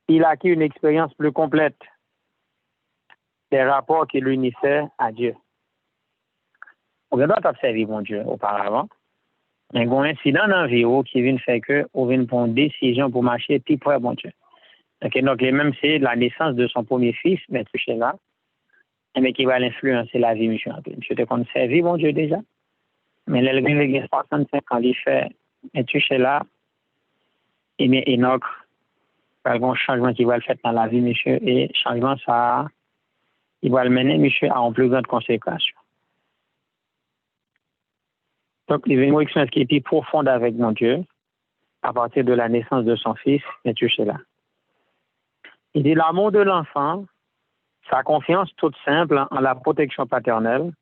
il a acquis une expérience plus complète des rapports qui l'unissaient à Dieu. On doit observer mon Dieu auparavant. Mais il y a un incident dans la vie qui vient faire que on vient prendre une décision pour marcher plus près mon Dieu. Donc, même c'est la naissance de son premier fils, Méthushélah, mais qui va l'influencer la vie, monsieur. Monsieur te connaît servi mon Dieu déjà. Mais il a 65 ans, il fait Méthushélah, et bien Enoch, il y a un changement qui va le faire dans la vie, monsieur, et changement ça, il va le mener, monsieur, à une plus grande consécration. Donc, il y a une expérience qui est plus profonde avec mon Dieu à partir de la naissance de son fils, Méthushélah. Il dit l'amour de l'enfant, sa confiance toute simple en la protection paternelle,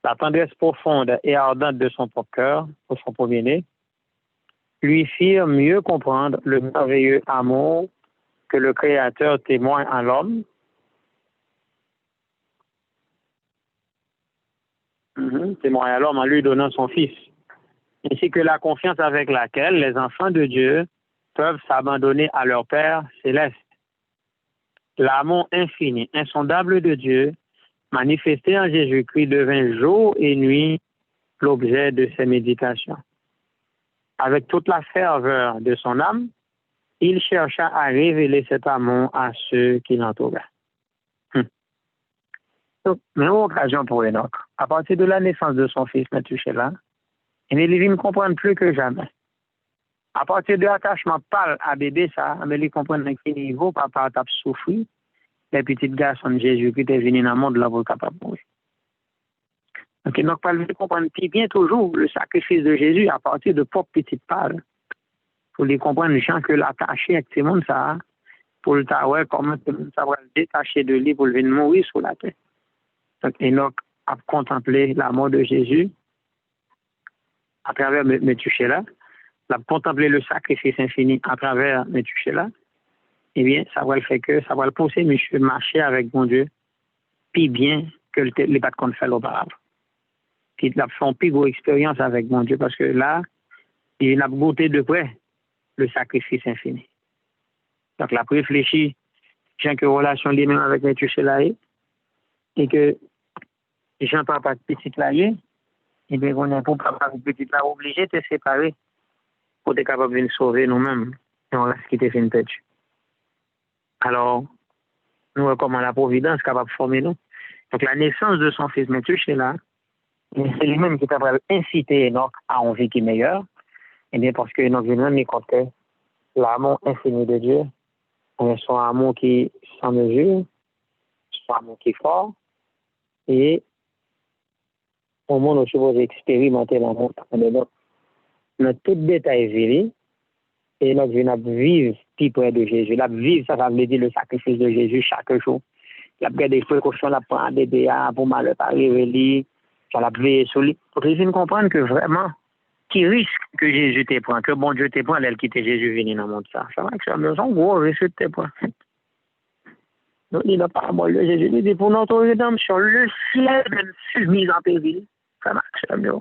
la tendresse profonde et ardente de son propre cœur pour son premier-né, lui firent mieux comprendre le merveilleux amour que le Créateur témoigne à l'homme. Témoigne à l'homme en lui donnant son fils, ainsi que la confiance avec laquelle les enfants de Dieu peuvent s'abandonner à leur Père céleste. L'amour infini, insondable de Dieu, manifesté en Jésus-Christ, devint jour et nuit l'objet de ses méditations. Avec toute la ferveur de son âme, il chercha à révéler cet amour à ceux qui l'entouraient. Donc, même occasion pour Enoch, à partir de la naissance de son fils Méthushélah, il ne comprend plus que jamais. À partir de l'attachement pâle à bébé, ça, mais il comprend à quel niveau papa a souffert, les petits garçons de Jésus qui étaient venus dans le monde là pour capable de mourir. Donc, Enoch parle de comprendre bien toujours le sacrifice de Jésus à partir de propres petites pâles. Pour les comprendre, les gens que l'attacher avec ces mondes, ça, pour le taouer, comment ça va le détacher de lui pour le venir mourir sur la terre. Donc, Enoch a contemplé la mort de Jésus à travers Méthushélah, a contemplé le sacrifice infini à travers Méthushélah. Eh bien, ça va le faire que ça va le pousser, monsieur, marcher avec mon Dieu, puis bien que les pas qu'on fait auparavant. Puis il a fait une plus grosse expérience avec mon Dieu, parce que là, il a goûté de près le sacrifice infini. Donc, il a réfléchi, j'ai que relation lui-même avec Méthushélah, et que Jean papa petit là, et bien on est pour papa petit là obligé de se séparer pour être capable de sauver nous-mêmes et on reste quitter fin tête. Alors nous comment la providence capable de former nous. Donc la naissance de son fils Méthushélah Mais c'est lui-même qui t'a incité Enoch à une vie qui est meilleure. Eh bien, parce que Enoch lui-même, il comptait l'amour infini de Dieu, son amour qui est sans mesure, son amour qui est fort, et au monde où tu vas expérimenter l'amour de Enoch. Dans tout détail, et Enoch vient vivre plus près de Jésus. Il vivre, ça veut dire le sacrifice de Jésus chaque jour. Il a pris des précautions, il a pris des dégâts pour mal pas arriver, il a veillé sur lui. Pour que je comprenne que vraiment, qui risque que Jésus te prend, que bon Dieu te prend, elle quitte Jésus venir dans le monde. Ça va que c'est un gros risque de te prendre. Donc, il n'a pas bon, Jésus dit pour notre rédemption, le ciel même fut mis en péril. Ça marche, c'est mieux.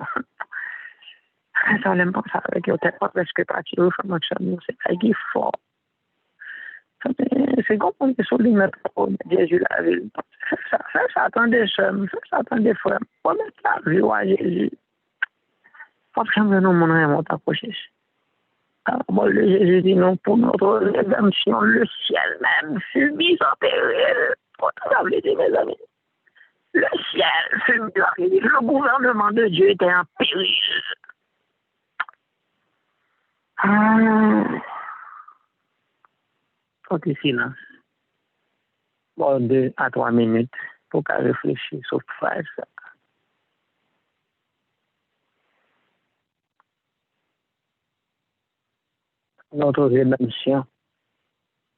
Ça n'aime pas ça avec eux, pas presque parti, ça marche, c'est pas qui fort. C'est comprendre que sur lui, Jésus la ville. Ça attendait ça attendait frère. Pour mettre la vie à Jésus. Parce que nous, mon amour t'approcher. Bon, Jésus dit non, pour notre rédemption, le ciel même fut mis en péril. Pour ça veut dire, mes amis. Le ciel fut mis en péril. Le gouvernement de Dieu était en péril. Ok, silence. Bon, 2 à 3 minutes pour qu'à réfléchir sur phrase. Notre rédemption,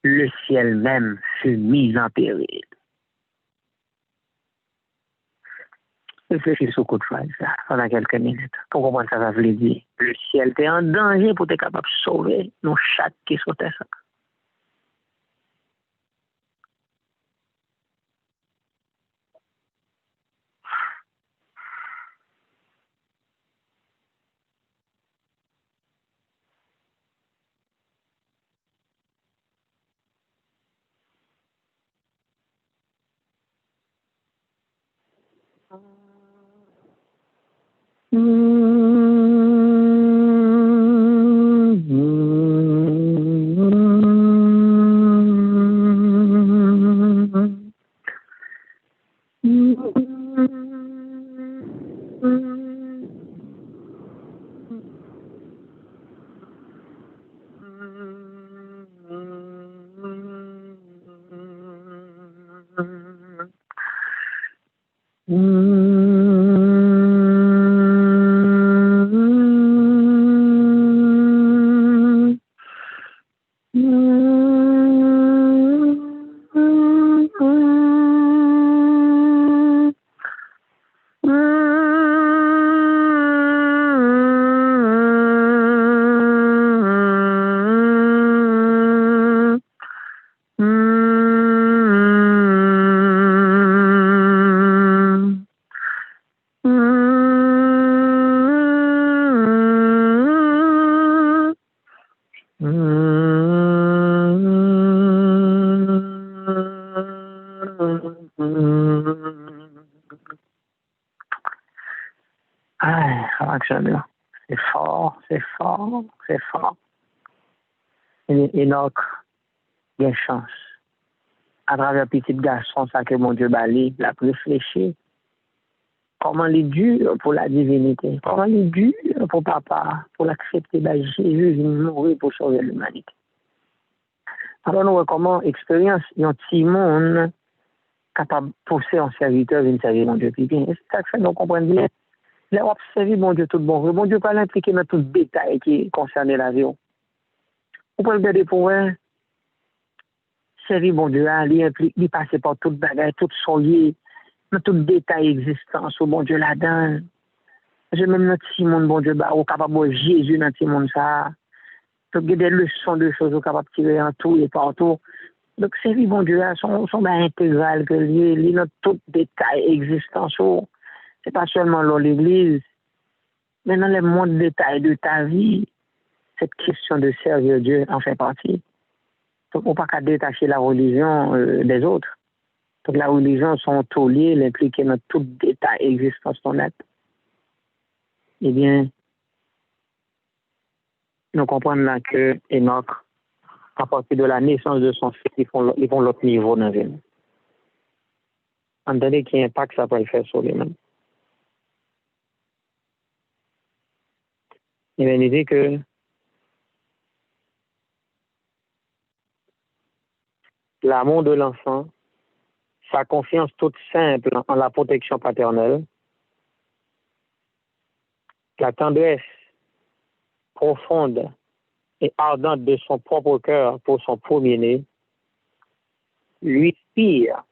le ciel même fut mis en péril. Réfléchis sur coup de phrase, pendant quelques minutes, pour comprendre ça va vous dire. Le ciel était en danger pour être capable de sauver nous chaque qui sautait ça. C'est fort, c'est fort, c'est fort. Enoch, il y a chance. À travers petit garçon, ça que mon Dieu bali, il a réfléchi. Comment il est dur pour la divinité, comment il est dur pour papa, pour l'accepter, Jésus vient mourir pour sauver l'humanité. Alors nous voyons comment expérience, il y a un petit monde capable de pousser un serviteur de servir mon Dieu. Puis bien, c'est ça que nous comprenons bien. Là, on observe mon Dieu tout bon. Mon Dieu pas l'impliquer dans tout le détail qui concerne la vie. Vous pouvez regarder pour vous, servir mon Dieu, il passe par tout le bagage, tout solier, dans tout le détail existence, mon Dieu là-dedans. Je même notre Simon, bon Dieu, au capable de Jésus dans ce monde ça. Donc, il y a des leçons de choses au capable de tirer en tout et partout. Donc, servir bon Dieu, son intégral que lié dans tout détail existence. C'est pas seulement dans l'église, mais dans les mondes détails de ta vie, cette question de servir Dieu en fait partie. Donc, on ne peut pas détacher la religion des autres. Donc, la religion sont tout liées, impliquées dans tout détail existence ton être. Eh bien, nous comprenons là que Enoch, à partir de la naissance de son fils, ils vont l'autre niveau dans la vie. Entendez quel impact ça peut faire sur lui-même. il dit que l'amour de l'enfant, sa confiance toute simple en la protection paternelle, la tendresse profonde et ardente de son propre cœur pour son premier-né, lui inspire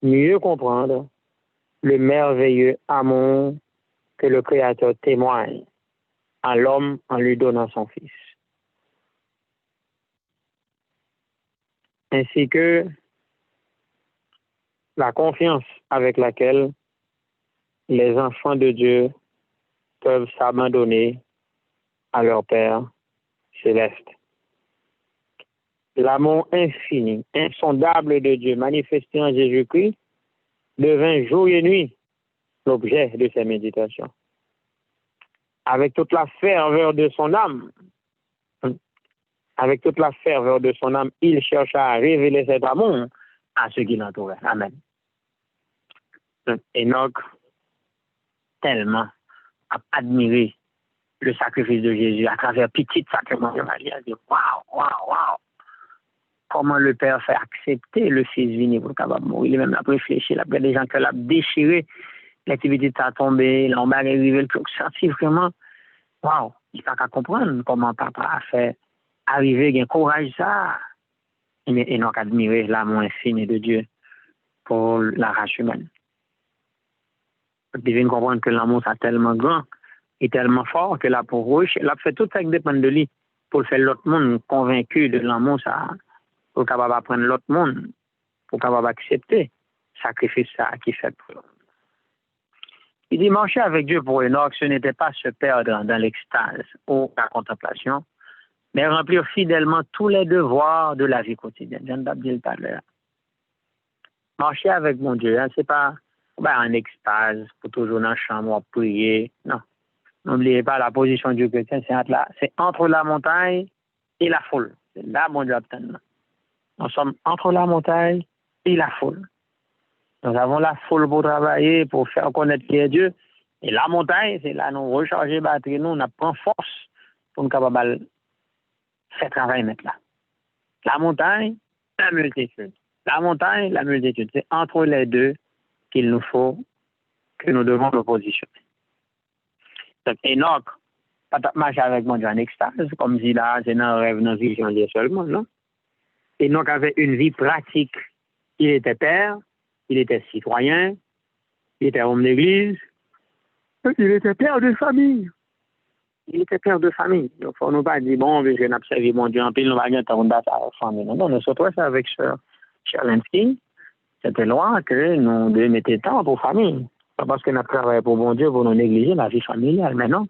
mieux comprendre le merveilleux amour que le Créateur témoigne à l'homme en lui donnant son Fils. Ainsi que la confiance avec laquelle les enfants de Dieu peuvent s'abandonner à leur Père céleste. L'amour infini, insondable de Dieu manifesté en Jésus-Christ devint jour et nuit l'objet de ses méditations. Avec toute la ferveur de son âme, il chercha à révéler cet amour à ceux qui l'entouraient. Amen. Enoch tellement a admiré le sacrifice de Jésus à travers petit sacrement de Marie. Il a dit waouh, comment le Père fait accepter le Fils venu pour capable mourir. Il même a réfléchi, après des gens qui l'ont déchiré, l'activité a tombé, l'on a arrivé, le cœur senti vraiment, waouh, il n'a pas qu'à comprendre comment papa a fait arriver, il a courage ça. Et donc admirer l'amour infini de Dieu pour la race humaine. Vous devez comprendre que l'amour est tellement grand et tellement fort que là, pour eux, il a fait tout ça qui dépend de lui pour faire l'autre monde convaincu de l'amour, ça, pour capable apprendre l'autre monde, pour capable accepter le sacrifice ça qui fait pour eux. Il dit marcher avec Dieu pour Enoch, ce n'était pas se perdre dans l'extase ou la contemplation, mais remplir fidèlement tous les devoirs de la vie quotidienne. J'en ai dit le tout à l'heure. Marcher avec mon Dieu, hein, c'est pas en extase, pour toujours dans la chambre, prier. Non. N'oubliez pas la position du chrétien, c'est entre la montagne et la foule. C'est là mon Dieu obtient. Nous sommes entre la montagne et la foule. Nous avons la foule pour travailler, pour faire connaître qui est Dieu. Et la montagne, c'est là nous recharger batterie, nous, on prend force pour nous capables faire travail mettre là. La montagne, la multitude. La montagne, la multitude. C'est entre les deux qu'il nous faut, que nous devons nous positionner. Donc, Enoch, pas marcher avec mon Dieu en extase, comme si là, c'est un rêve, une vision liée seulement, non? Enoch avait une vie pratique. Il était père, il était citoyen, il était homme d'église, il était père de famille. Il était père de famille. Donc, il ne faut nous pas dire, bon, je n'ai servi mon Dieu en pile, nous va gagner temps de sa famille. Non, nous sommes ça avec Sœur Cherlensky. C'était loin que nous devons mettre temps pour famille. Pas parce que nous travaillons pour mon Dieu, pour nous négliger la vie familiale, mais non.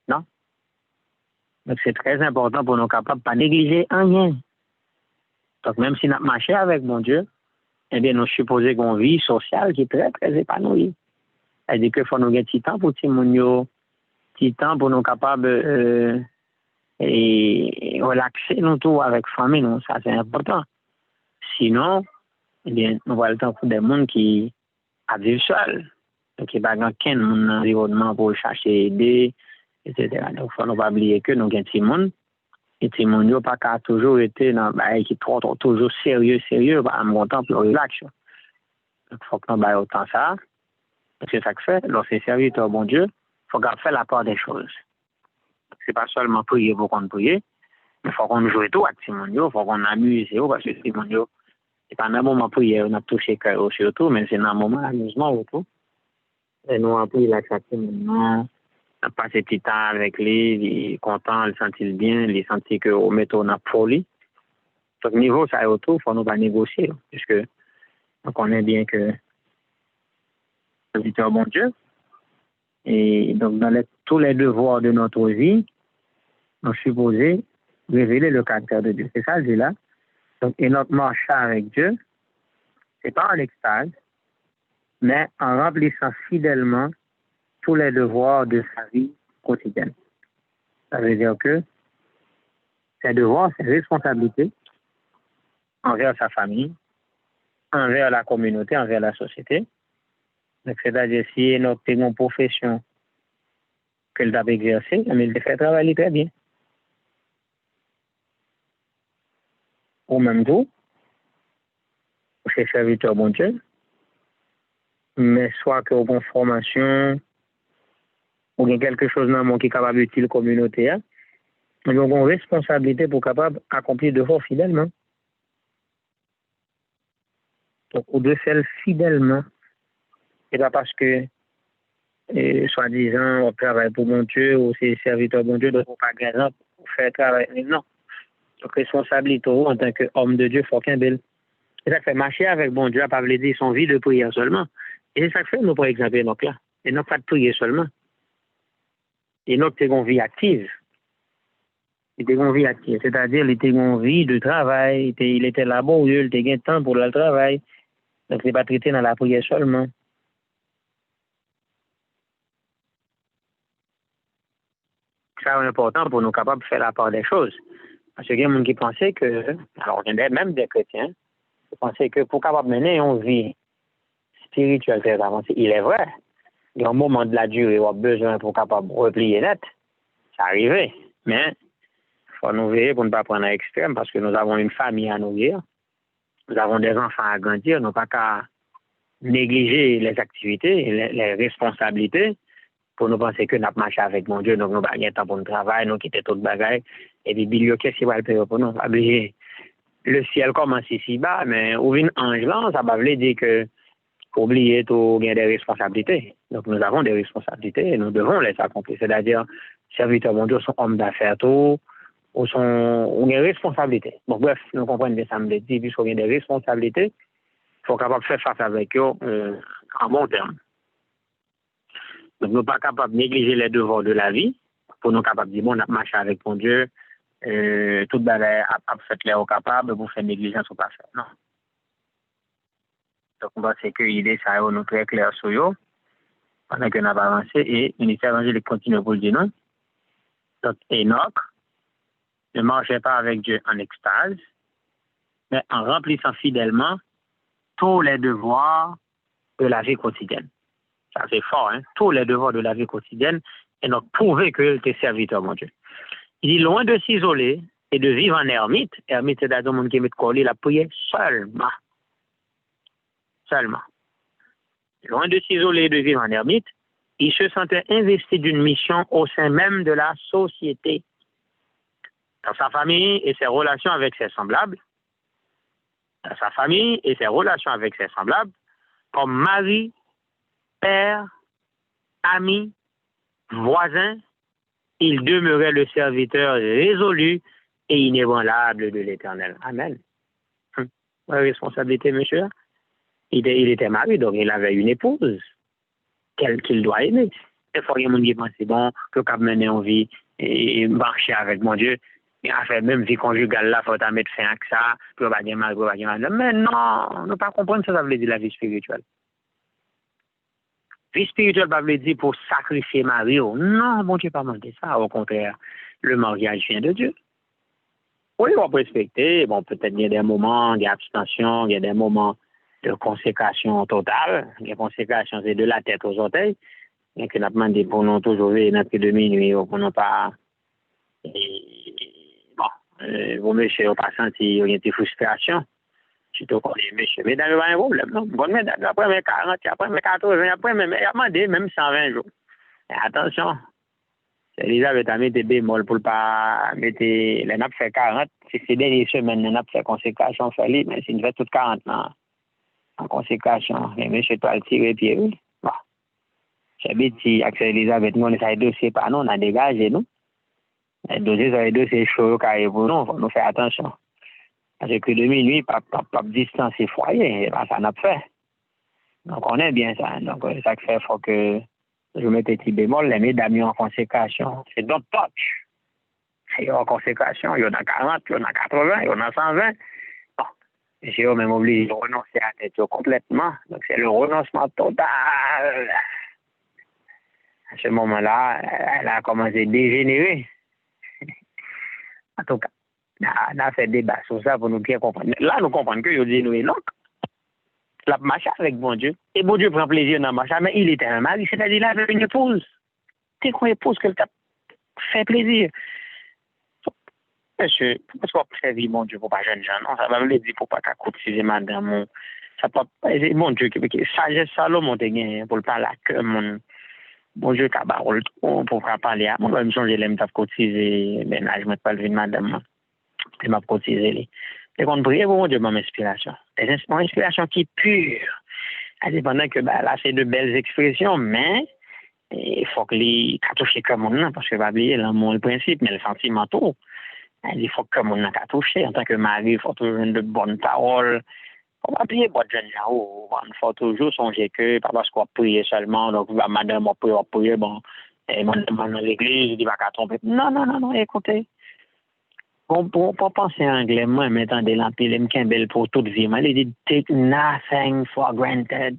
Non. Donc, c'est très important pour nous capables de ne pas négliger rien. Donc, même si nous marchons avec mon Dieu, eh bien, nous supposons qu'on vit sociale qui est très, très épanouie. C'est-à-dire qu'il faut nous gagner petit temps pour petit temps pour nous capables et relaxer nous tout avec famille, nous, ça c'est important. Sinon, eh bien, nous voyons le temps pour des gens qui vivent seuls, qui n'ont pas aucun environnement pour chercher aider, etc. Donc, il faut nous pas oublier que nous avons des gens, et ces gens n'ont pas toujours été dans qui toujours sérieux, bah, en temps pour relaxer. Donc, il faut que nous ayons autant ça. C'est ça que fait, lorsque serviteur bon Dieu, il faut faire la part des choses. C'est pas seulement prier pour qu'on prie, mais il faut qu'on joue tout avec Simonio, il faut qu'on amuse, parce que Simonio, c'est pas un moment prier, on a touché cœur surtout, mais c'est un moment amusement autour. Et nous, après, il a accepté maintenant, on a passé petit temps avec lui, il est content, il sentit bien, il sentit qu'on met on a folie. Donc, niveau ça est autour, il faut nous pas négocier, puisque on connaît bien que serviteur bon Dieu. Et donc, dans tous les devoirs de notre vie, nous supposons révéler le caractère de Dieu. C'est ça, je dis là. Donc, et notre marche avec Dieu, c'est pas en extase, mais en remplissant fidèlement tous les devoirs de sa vie quotidienne. Ça veut dire que ses devoirs, ses responsabilités envers sa famille, envers la communauté, envers la société. Donc, c'est-à-dire si notre profession que le a exercé, mais il fait travailler très bien. Au même temps, c'est serviteur bon Dieu, mais soit que vous formation, ou bien quelque chose dans mon qui est capable d'utile communauté, hein, nous avons une responsabilité pour capable accomplir devoir fidèlement. Donc, on doit faire fidèlement. Et pas parce que, soi-disant, on travaille pour mon Dieu ou c'est serviteur bon Dieu, donc on pas gagnant pour faire travail. Non. Donc, responsabilité en tant qu'homme de Dieu, il faut qu'un bel. Et ça fait marcher avec bon Dieu, à pas dire son vie de prière seulement. Et c'est ça que fait, nous, par exemple, donc là. Et non pas de prier seulement. Et nous, c'est une vie active. Il était une vie active, c'est-à-dire il était une vie de travail, il était laborieux, il était gain de temps pour le travail. Donc, c'est pas traité dans la prière seulement. Ça c'est important pour nous capables de faire la part des choses. Parce qu'il y a des gens qui pensaient que, alors il y a même des chrétiens, qui pensaient que pour capable mener une vie spirituelle très avancée, il est vrai, il y a un moment de la durée où on a besoin pour capable replier net. Ça arrivait. Mais il faut nous veiller pour ne pas prendre à l'extrême parce que nous avons une famille à nourrir, nous avons des enfants à grandir, nous n'avons pas qu'à négliger les activités, les responsabilités pour nous penser que nous avons marché avec mon Dieu, donc nous n'avons pas de temps pour le travail, nous quitter tout le bagage, et puis Billy, qu'est-ce qu'il va le payer pour nous? Le ciel commence ici bas, mais où vient ange là, ça va dire que faut oublier tout, il y a des responsabilités. Donc nous avons des responsabilités et nous devons les accomplir. C'est-à-dire, serviteurs mon Dieu sont hommes d'affaires tout, ou ont des responsabilités. Bon, bref, nous comprenons bien ça me dit, puisqu'on a des responsabilités, il faut capable de faire face avec eux en bon terme. Donc, nous ne sommes pas capables de négliger les devoirs de la vie pour nous capables de dire, bon, on a marché avec mon Dieu, tout le bagage a fait l'air capable, vous faites négligence ou pas faire. Non. Donc, on va se que l'idée, ça est nous très clair sur eux, pendant qu'on a avancé, et le ministère évangélique continue pour le dire non. Donc, Enoch ne marchait pas avec Dieu en extase, mais en remplissant fidèlement tous les devoirs de la vie quotidienne. Ça, c'est fort, hein? Tous les devoirs de la vie quotidienne, et donc prouver que tu es serviteur, mon Dieu. Il dit, loin de s'isoler et de vivre en ermite, c'est-à-dire monde qui met de coller, la prière seulement. Seulement. Loin de s'isoler et de vivre en ermite, il se sentait investi d'une mission au sein même de la société. Dans sa famille et ses relations avec ses semblables, dans sa famille et ses relations avec ses semblables, comme mari, père, ami, voisin, il demeurait le serviteur résolu et inébranlable de l'Éternel. Amen. La responsabilité, monsieur. Il était marié, donc il avait une épouse qu'il doit aimer. Il faut que les gens pensent, bon, que quand mener en vie et marcher avec mon Dieu, et en fait, même vie conjugale, là, il faut mettre fin à ça, puis on va dire mal, mais non, on ne peut pas comprendre ce que ça veut dire la vie spirituelle. Vie spirituelle, ça veut dire pour sacrifier Marie. Non, bon Dieu, pas demander ça. Au contraire, le mariage vient de Dieu. Oui, on peut respecter. Bon, peut-être il y a des moments d'abstention, il y a des moments de consécration totale. Les consécrations, c'est de la tête aux orteils. Et qu'on a demandé pour nous toujours veiller notre de minuit, pour ne pas. Bon, vous, monsieur, vous pas senti une frustration. Je te connais, monsieur. Mais dans le un problème, non? Bon, mais après mes 40, après mes 80, après mes, il a demandé même 120 jours. Et attention, c'est Elisabeth a mis des bémols pour ne pas mettre les nappes fait 40. Si ces dernières semaines, les nappes fait consécration, mais c'est une fait toute 40 ans. En consécration, les messieurs doivent le tirer pied, oui. Bon. C'est bien si avec Elisabeth, nous, on a des dossiers par nous, on a dégagé, nous. Les dossiers chauds, carré pour nous, il faut nous faire attention. Parce que de minuit, pas distancer foyer, ça n'a pas fait. Donc, on est bien ça. Donc, ça fait, il faut que je mette un petit bémol, les mesdames en consécration. C'est don't touch. Il y a en consécration, il y en a 40, il y en a 80, il y en a 120. Bon, j'ai même obligé de renoncer à la tête complètement. Donc, c'est le renoncement total. À ce moment-là, elle a commencé à dégénérer. En tout cas. On a fait débat sur ça pour nous bien comprendre. Là, nous comprenons que je dis nous Enoch. La marche avec bon Dieu. Et bon Dieu prend plaisir dans la marche, mais il était un mari, c'est-à-dire qu'il avait une épouse. t'es qu'on épouse que t'a fait plaisir. Monsieur, pourquoi pas faire vivre mon Dieu pour pas jeune gens? Non, ça va me dire pour pas qu'à courtiser madame. Ça pas, mon Dieu, sagesse Salomon te gagné pour le parler à mon. Bon Dieu, t'as barol pour parler à moi, même changer l'aime t'as cotisé, ménage, mais pas le vin madame. Et m'a cotisé. Et qu'on prie pour mon Dieu, mon inspiration. Une inspiration qui est pure. Indépendant que là, c'est de belles expressions, mais il faut que les toucher comme on, parce que va oublier l'amour, le principe, mais le sentiment tout. Il faut que mon a touché en tant que mari, il faut toujours de bonnes paroles. On va prier pour jeune gens, il faut toujours songer que, pas parce qu'on prie seulement, donc madame, on prie, bon, et madame dans l'église, il dit, va qu'à tromper. Non, non, non, non, écoutez. Pour penser en anglais, moi, mettant des lampes, il me belle pour toute vie. Il dit, take nothing for granted.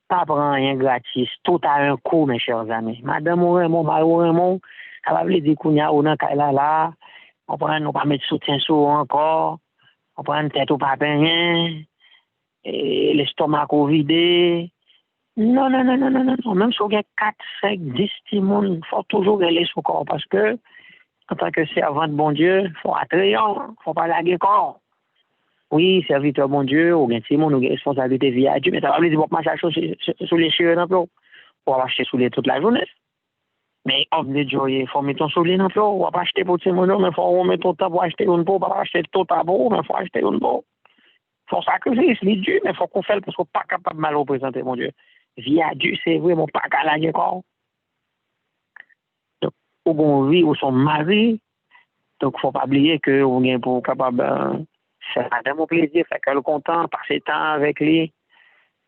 Pas prendre rien gratis, tout a un coût, mes chers amis. Madame ou Raymond, mari ou Raymond, ça va vous dire qu'on y a ou dans là, on prend, nous pas mettre soutien sur encore, on prend une tête ou pas rien, et l'estomac au vidé. Non, non, non, non, non, non, non. Même si on a 4, 5, 10 timons, il faut toujours aller sur le corps parce que, en tant que servant de bon Dieu, il faut attrayon, il ne faut pas laguer corps. Oui, serviteur bon Dieu, ou bien timon, nous avons responsabilité via Dieu, mais ça va vous dire qu'on marche sous les cheveux dans l'eau, pour acheter sous les toute la journée. Mais on dit Dieu, il faut mettre ton soulier dans l'eau, on va pas acheter pour timon, mais il faut mettre ton temps pour acheter une peau, pas acheter tout à peau, mais il faut acheter une peau. Il faut sacrifier, c'est Dieu, mais il faut qu'on fasse parce qu'on n'est pas capable de mal représenter mon Dieu. Via Dieu, c'est vraiment pas qu'à la corps. Donc, on vit ou son mari, donc il ne faut pas oublier qu'on est pour capable faire madame au plaisir, faire qu'elle est content, passer temps avec lui.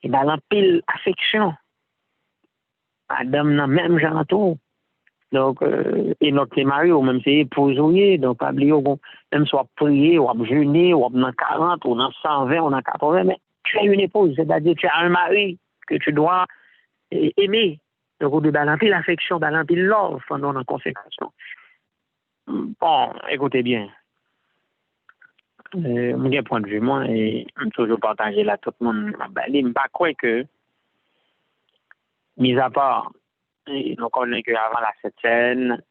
Et bien, l'en pile affection. Madame n'a même genre tout. Donc, et notre mari, ou même c'est épousé, donc pas oublier qu'on même soit prier, ou jeûner, ou dans 40, ou dans 120, ou dans 80, mais tu as une épouse, c'est-à-dire tu as un mari que tu dois aimer. Donc, on doit balancer l'affection, balancer l'offre pendant la conséquence. Bon, écoutez bien. Mon point de vue, moi, et toujours partager là tout le monde. Je ne pas croire que, mis à part, nous connaissons qu'avant la septaine,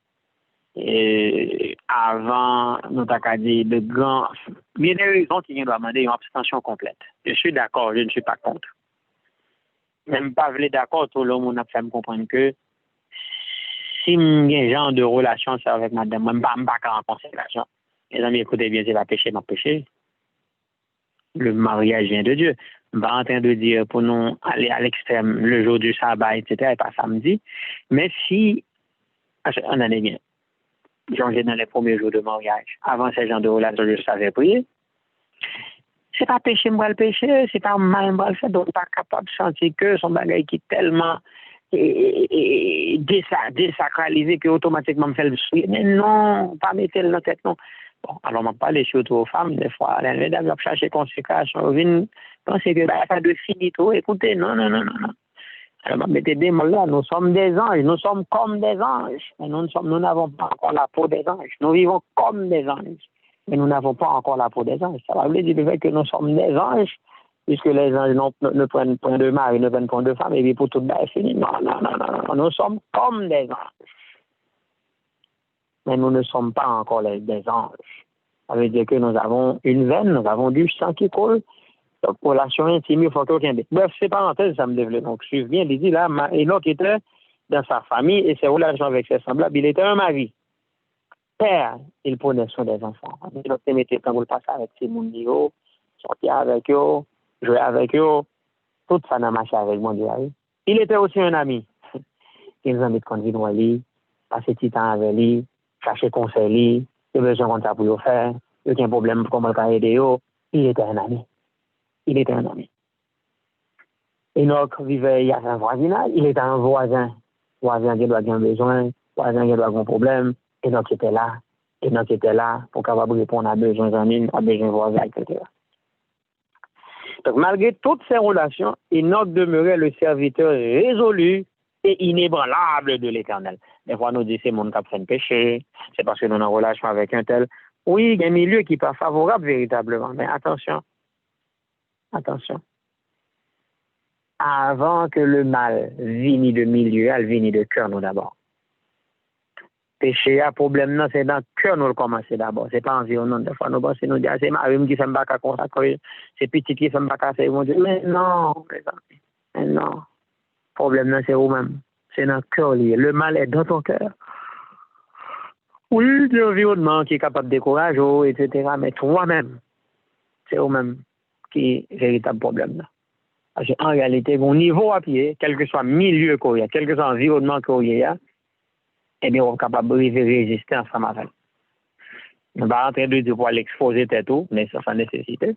et avant, nous avons dit de grands. Il y a des raisons qui doivent demander une abstention complète. Je suis d'accord, je ne suis pas contre. Même pas d'accord, tout le monde a fait me comprendre que si il y a un genre de relation avec madame, je ne suis pas en considération. Les amis, écoutez bien, c'est pas péché, ma péché. Le mariage vient de Dieu. Je ne suis pas en train de dire pour nous aller à l'extrême le jour du sabbat, etc., et pas samedi. Mais si, on en est bien, j'ai dans les premiers jours de mariage, avant ces gens de relation, je savais prier. C'est pas péché, moi le péché, c'est pas mal, moi le fait, donc pas capable de sentir que son bagage qui est tellement désacralisé que automatiquement me fait le suivre. Mais non, pas mettre dans la tête, non. Bon, alors, on parle surtout aux femmes, des fois, les mesdames doivent chercher conséquences, on vient penser que ça de finito. Écoutez, non, non, non, non, non. Alors, mettez des mots là, nous sommes des anges, nous sommes comme des anges, mais nous n'avons pas encore la peau des anges. Nous vivons comme des anges, mais nous n'avons pas encore la peau des anges. Ça veut dire que nous sommes des anges, puisque les anges ne prennent point de mari, ne prennent point de femme, et puis pour tout le monde, fini. Non, non, non, non, non, nous sommes comme des anges. Mais nous ne sommes pas encore des anges. Ça veut dire que nous avons une veine, nous avons du sang qui coule. Donc, relation intime, il faut qu'il y ait. Bref, c'est parenthèse, ça me développe. Donc, je viens de dire là, Enoch était dans sa famille et ses relations avec ses semblables, il était un mari. Père, il prenait soin des enfants. Enoch se mettait quand vous passez avec ses mondiaux, sortir avec eux, jouer avec eux, tout ça n'a marché avec mon Dieu. Il était aussi un ami. Il a mis de conduire dans lui, passer du temps avec lui, chercher conseil, il a besoin de ça pour le faire, il a un problème comment il aider. Il était un ami. Il était un ami. Enoch vivait, il y a un voisinage, il était un voisin. Voisin qui doit avoir besoin, voisin qui doit avoir un problème. Enoch était là pour capable répondre à besoin d'amis, à besoin de voisins, etc. Donc, malgré toutes ces relations, Enoch demeurait le serviteur résolu et inébranlable de l'Éternel. Des fois, nous disons, c'est mon qui a fait un péché, c'est parce que nous sommes en relation avec un tel. Oui, il y a un milieu qui n'est pas favorable véritablement, mais attention. Attention. avant que le mal vienne de milieu, elle vienne de cœur nous d'abord. Péché, a problème, non, c'est dans le cœur nous le commencer d'abord. C'est pas environnement. Des fois, nous pensons, nous disons, c'est Marie qui fait un comme ça, c'est petit qui fait un c'est mon Dieu. Mais non, les amis. Mais non. Le problème, non, c'est vous-même. C'est dans le cœur lié. Le mal est dans ton cœur. Oui, il y a l'environnement qui est capable de décourager, etc. Mais toi-même, c'est vous-même qui est le véritable problème. Là. Parce qu'en réalité, mon niveau à pied, quel que soit le milieu qu'il y a, quel que soit l'environnement qu'il y a, eh bien, on est capable de résister ensemble avec. On ne va pas en train de dire pour l'exposer tout, mais ça nécessité.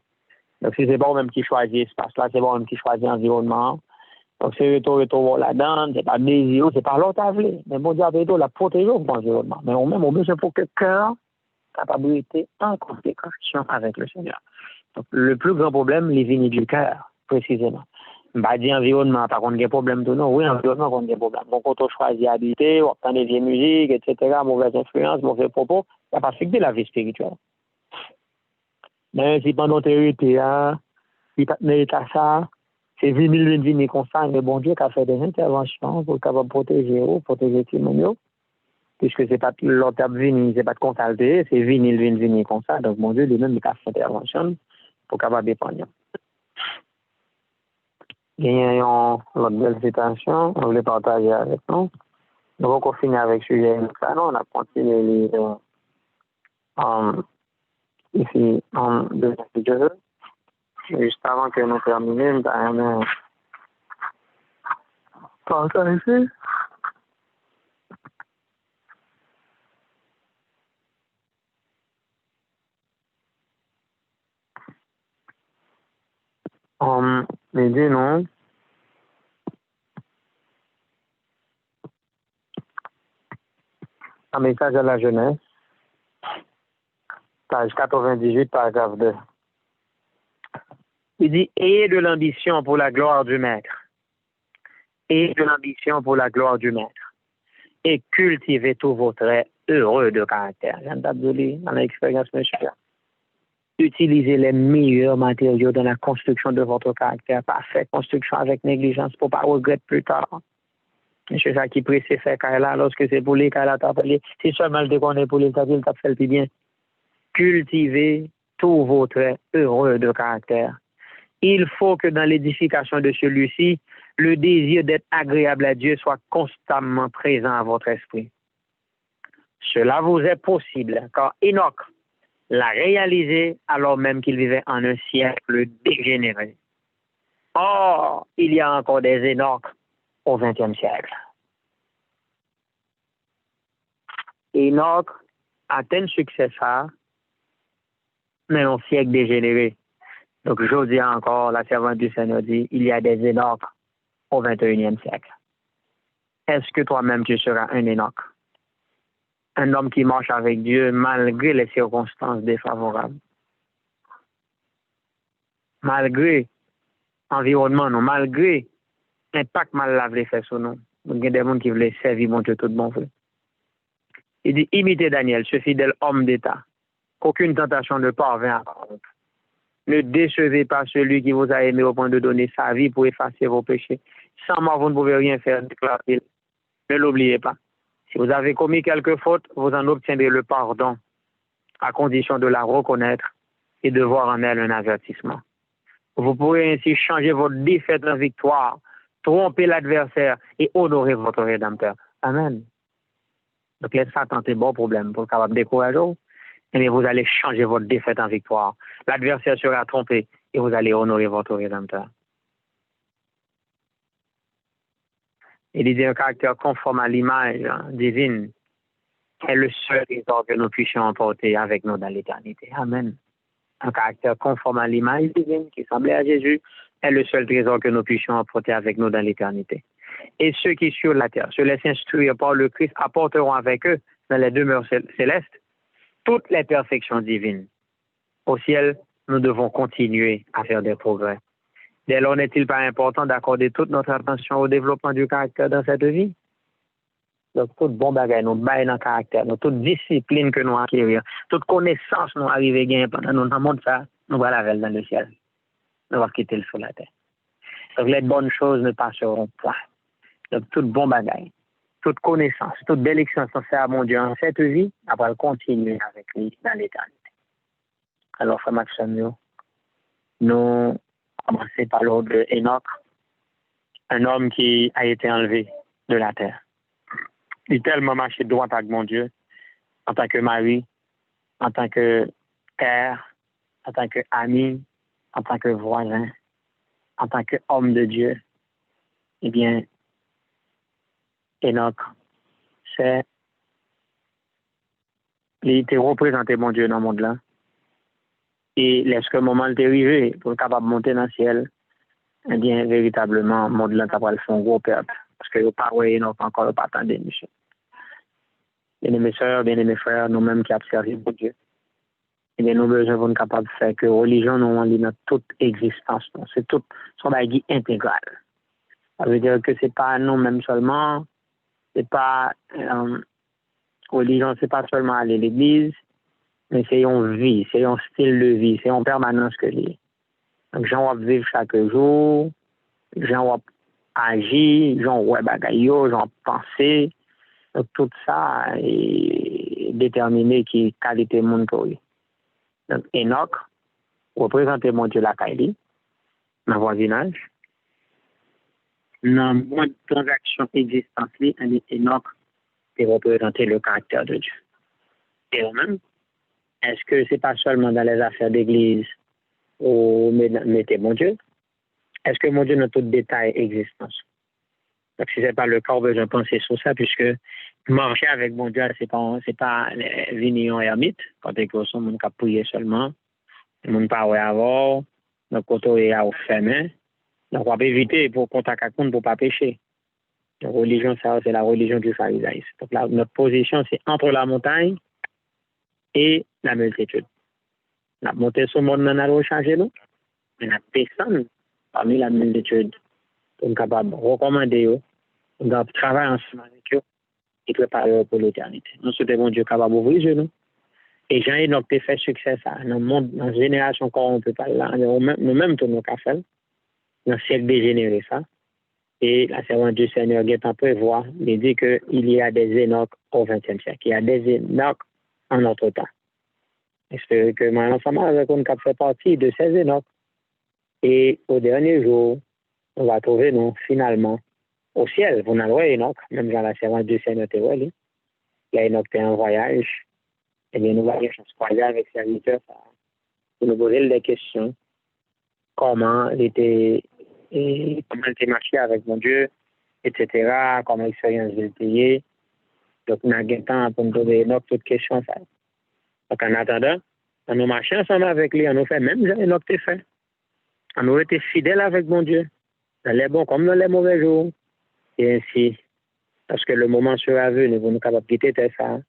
Donc, si c'est pas vous-même qui choisit l'espace là, c'est pas vous-même qui choisit l'environnement. Donc, c'est retour là-dedans, c'est pas désir, c'est pas l'autre à vouloir. Mais bon Dieu, avec la protéger pour l'environnement. Mais on même, on besoin pour que le cœur capacité en consécration avec le Seigneur. Donc, le plus grand problème, il vient du cœur, précisément. Je ne vais pas dire environnement, par contre, il y a des problèmes tout non. Oui, environnement, il y a des problèmes. Donc, quand on choisit d'habiter, on entend des vieilles musiques, etc., mauvaise influence, mauvais propos, ça n'a pas affecté la vie spirituelle. Mais si pendant tes été, si tu as ça, c'est 20 000 comme ça, mais bon Dieu qui a fait des interventions pour capable protéger tout le monde. Puisque c'est pas l'autre vini, c'est pas de consulter, c'est vini comme ça. Donc, mon Dieu, lui-même, il a fait intervention pour capable dépendre. Il y a une belle citation, on voulait partager avec nous. Donc, on finit avec ce sujet. On a continué ici en 2022. Juste avant que nous terminions, on a partagé. Mais dis non. Un message à la jeunesse, page 98, paragraphe 2. Il dit, ayez de l'ambition pour la gloire du Maître. Ayez de l'ambition pour la gloire du Maître. Et cultivez tous vos traits heureux de caractère. J'aime dans l'expérience, monsieur. Utilisez les meilleurs matériaux dans la construction de votre caractère. Pas fait construction avec négligence pour pas regretter plus tard. C'est ça qui presse faire là lorsque c'est pour les là t'as parlé. Si seulement le déconner pour les t'as fait le plus bien. Cultivez tous vos traits heureux de caractère. Il faut que dans l'édification de celui-ci, le désir d'être agréable à Dieu soit constamment présent à votre esprit. Cela vous est possible, car Enoch l'a réalisé alors même qu'il vivait en un siècle dégénéré. Or, il y a encore des Enoch au XXe siècle. Enoch atteint le succès ça, mais un siècle dégénéré. Donc, je dis encore, la servante du Seigneur dit, il y a des Enoch au XXIe siècle. Est-ce que toi-même tu seras un Enoch? Un homme qui marche avec Dieu malgré les circonstances défavorables. Malgré l'environnement, non, malgré l'impact mal lavé fait sur nous. Il y a des gens qui veulent servir mon Dieu tout bon fait. Il dit, imitez Daniel, ce fidèle homme d'État, qu'aucune tentation ne parvient à corrompre. Ne décevez pas celui qui vous a aimé au point de donner sa vie pour effacer vos péchés. Sans moi, vous ne pouvez rien faire, déclare-t-il. Ne l'oubliez pas. Si vous avez commis quelque faute, vous en obtiendrez le pardon, à condition de la reconnaître et de voir en elle un avertissement. Vous pourrez ainsi changer votre défaite en victoire, tromper l'adversaire et honorer votre Rédempteur. Amen. Donc, laissez ça tenter bon problème pour capable décourager. Et vous allez changer votre défaite en victoire. L'adversaire sera trompé et vous allez honorer votre Rédempteur. Il dit un caractère conforme à l'image divine est le seul trésor que nous puissions emporter avec nous dans l'éternité. Amen. Un caractère conforme à l'image divine qui semblait à Jésus est le seul trésor que nous puissions emporter avec nous dans l'éternité. Et ceux qui sur la terre se laissent instruire par le Christ apporteront avec eux dans les demeures célestes toutes les perfections divines. Au ciel, nous devons continuer à faire des progrès. Dès lors, n'est-il pas important d'accorder toute notre attention au développement du caractère dans cette vie? Donc, toute bon bagage, nous baillons dans le caractère, nous, toute discipline que nous acquérir, toute connaissance nous arriver à gagner pendant nous dans le monde, ça, nous voilà dans le ciel. Nous allons quitter le sur la terre. Donc, les bonnes choses ne passeront pas. Donc, toute bon bagaille, toute connaissance, toute belle expérience qu'on fait à mon Dieu en cette vie, après, continuer avec lui dans l'éternité. Alors, frère Maxime, nous commençons par l'ordre de Enoch, un homme qui a été enlevé de la terre. Il a tellement marché droit avec mon Dieu, en tant que mari, en tant que père, en tant qu'ami, en tant que voisin, en tant qu'homme de Dieu. Eh bien, Enoch, il était représenté mon Dieu dans le monde là. Et lorsque le moment est arrivé pour être capable de monter dans le ciel, eh bien, véritablement, le monde là, ça va le faire un gros perte. Parce que le pas Enoch encore pas attendu, monsieur. Bien-aimés sœurs, bien-aimés frères, nous-mêmes qui avons servi pour Dieu. Eh bien, nous avons besoin d'être capables de faire que la religion nous en dans toute existence. C'est tout son bagage intégral. Ça veut dire que c'est pas nous-mêmes seulement, c'est pas religion, c'est pas seulement aller à l'église, mais c'est une vie, c'est un style de vie, c'est en permanence que l'est. Donc, j'en vais vivre chaque jour, j'en vais agir, j'en vais bagaille, j'en vais penser. Donc, tout ça est déterminé qui qualité monde pour lui. Donc, Enoch représentait mon Dieu la Kaili, dans le voisinage. Dans le mode de transaction existence, Enoch représentait le caractère de Dieu. Et même, est-ce que c'est pas seulement dans les affaires d'église où mettez mon Dieu? Est-ce que mon Dieu dans tout détail existence? Donc, si ce n'est pas le cas, on besoin de penser sur ça, puisque marcher avec mon Dieu, c'est pas venir ermite, quand on est monde qui a prié seulement, le monde pas avoir, donc quand on est à fermer, donc on va éviter pour contact à compte pour pas pécher. La religion, ça, c'est la religion du pharisaïsme. Donc là, notre position, c'est entre la montagne et la multitude. La montée sur le monde, on a rechargé nous, mais la personne parmi la multitude, on est capable de recommander, on doit travailler ensemble avec eux et préparer pour l'éternité. Nous souhaitons bon Dieu capable d'ouvrir les genoux. Et Jean-Enoch a fait succès ça. Dans le monde, dans la génération qu'on ne peut pas là, nous-mêmes, tout nos cafés, dans le siècle dégénéré ça. Et la servante du Seigneur Guétan prévoit, il dit qu'il y a des Enoch au XXe siècle. Il y a des Enoch en notre temps. J'espère que moi, ensemble avec on fait partie de ces Enoch. Et au dernier jour, on va trouver, nous, finalement, au ciel. Vous n'avez Enoch, même dans la servante du Seigneur Théorie. Il y a Enoch qui est en voyage. Eh bien, nous allons croiser avec ses serviteurs pour nous poser des questions. Comment il était marché avec mon Dieu, etc. Comment l'expérience de payer. Donc, nous avons temps pour nous poser toutes questions. Donc, en attendant, on nous marchons ensemble avec lui, on nous fait même Enoch te fait. On nous été fidèles avec mon Dieu, dans les bons comme dans les mauvais jours. Et ainsi, parce que le moment sera venu, nous sommes capables de quitter ça.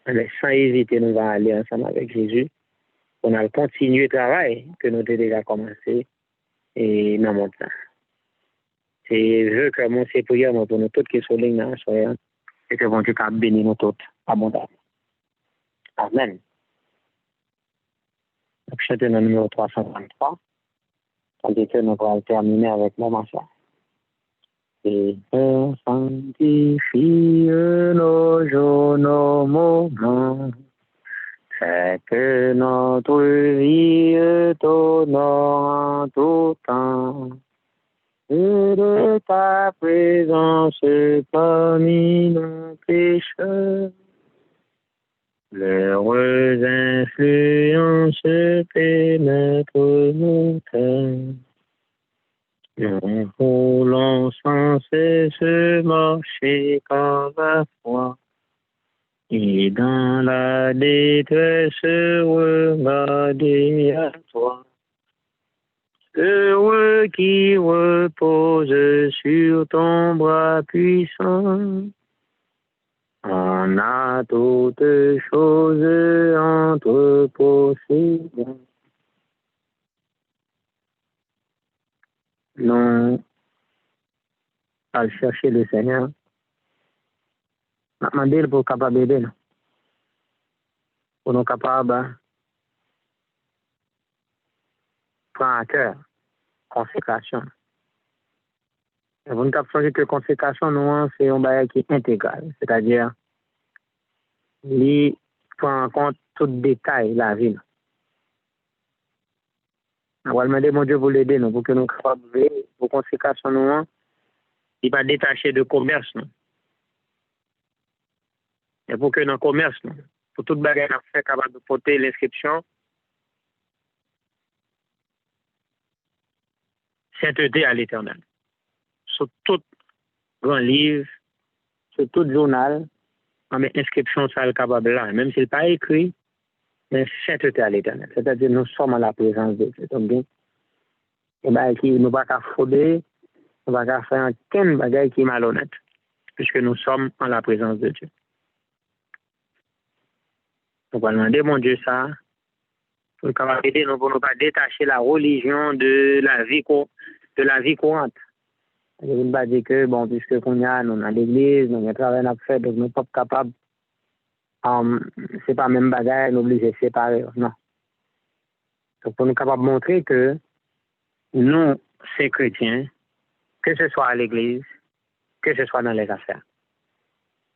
Mais sans hésiter, nous allons aller ensemble avec Jésus. On a continué le travail que nous avons déjà commencé et dans mon temps. C'est je que mon c'est prière pour nous toutes qui sont lignes dans la soirée et que bon Dieu a béni nous toutes abondamment. Amen. Donc, je suis dans le numéro 323, tandis que nous allons terminer avec mon mensuel. Et sanctifie nos jours, nos moments. Fais que notre vie t'honore en tout temps. Et de ta présence parmi nos pécheurs. L'heureuse influence pénètre nos cœurs. Nous voulons sans cesse marcher par la foi. Et dans la détresse, regarder à toi. Heureux qui repose sur ton bras puissant. On a toutes choses entre possédants. Nous allons chercher le Seigneur. Nous demandons pour capable d'aider nous. Pour nous capables de prendre à cœur consécration Vous ne savez que consécration, nous, c'est un bagage qui est intégral. C'est-à-dire, il prend en compte tout détail de la vie. On va demander mon Dieu pour l'aider, nous, pour que nous capables pour conséquence nous, il pas détaché de commerce, nous. Et pour que dans le commerce, nous, pour toute bagarre à faire capable de porter l'inscription, sainteté à l'éternel. Sur tout grand livre, sur tout journal, on met inscription ça le capable là, même s'il n'est pas écrit, mais sainteté à l'éternel. C'est-à-dire nous sommes en la présence de Dieu. Donc, et ben, qui nous pas qu'à frauder, nous pas qu'à faire aucun bagage qui est malhonnête, puisque nous sommes en la présence de Dieu. Donc, on va demander, mon Dieu, ça, pour nous aider, nous ne pas détacher la religion de la vie courante. Je ne veux pas dire que, bon, puisque nous avons l'église, nous avons un travail à faire, donc nous ne sommes pas capables, c'est pas même bagage, nous obligés de séparer, non. Donc, pour nous capables de montrer que nous, ces chrétiens, que ce soit à l'église, que ce soit dans les affaires.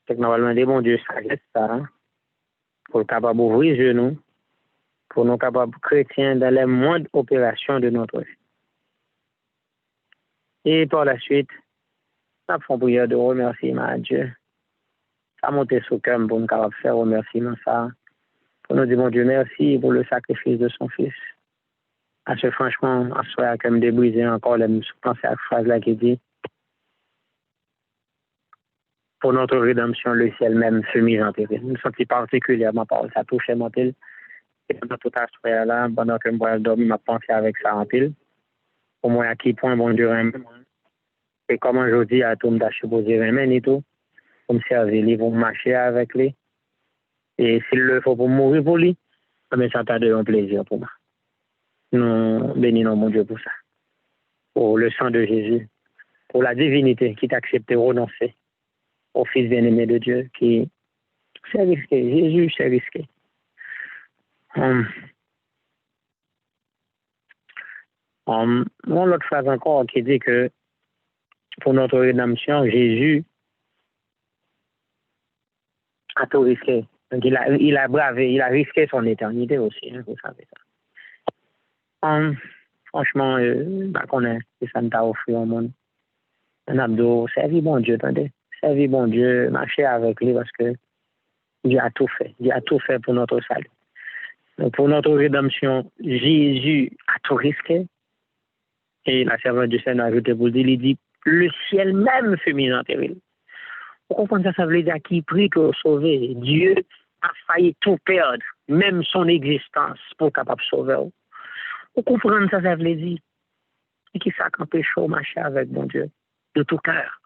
C'est que normalement, des bon Dieu, sagesse, ça, pour capable d'ouvrir les genoux, pour nous capables chrétiens dans les moindres opérations de notre vie. Et par la suite, nous avons prière de remerciement à Dieu. Ça monte sous le cœur pour nous capables faire remerciement ça. Pour nous dire, mon Dieu, merci pour le sacrifice de son Fils. À ce franchement, à ce soir, comme débrisé encore, je pense à la phrase là qui dit, pour notre rédemption, le ciel même fut mis en péril. Une sortie particulièrement parole, ça touchait mon pile. Et pendant tout à ce là, pendant que je dormir, je pensé avec ça en pile. Au moins, à qui point, bon Dieu, et comment je dis à tout le monde, je poser et tout, pour me servir, pour marcher avec lui. Et s'il le faut pour mourir pour lui, mais ça t'a donné un plaisir pour moi. Nous bénissons mon Dieu pour ça. Pour le sang de Jésus, pour la divinité qui t'a accepté de renoncer au Fils bien-aimé de Dieu, qui c'est risqué. Jésus, c'est risqué. L'autre phrase encore qui dit que pour notre rédemption, Jésus a tout risqué. Donc il a bravé, il a risqué son éternité aussi, hein, vous savez ça. Franchement, qu'on est, ça nous a offert au monde. Un abdo, servi bon Dieu, attendez. Servi bon Dieu, marcher avec lui parce que Dieu a tout fait. Dieu a tout fait pour notre salut. Donc pour notre rédemption, Jésus a tout risqué. Et la servante du Seigneur a ajouté pour dire, il dit, le ciel même fut mis en péril. Vous comprenez ça, ça veut dire qu'il prie pour sauver. Dieu a failli tout perdre, même son existence, pour capable de sauver. Vous comprenez ça, ça veut dire. Et qui ça quand péché marcher avec mon Dieu, de tout cœur.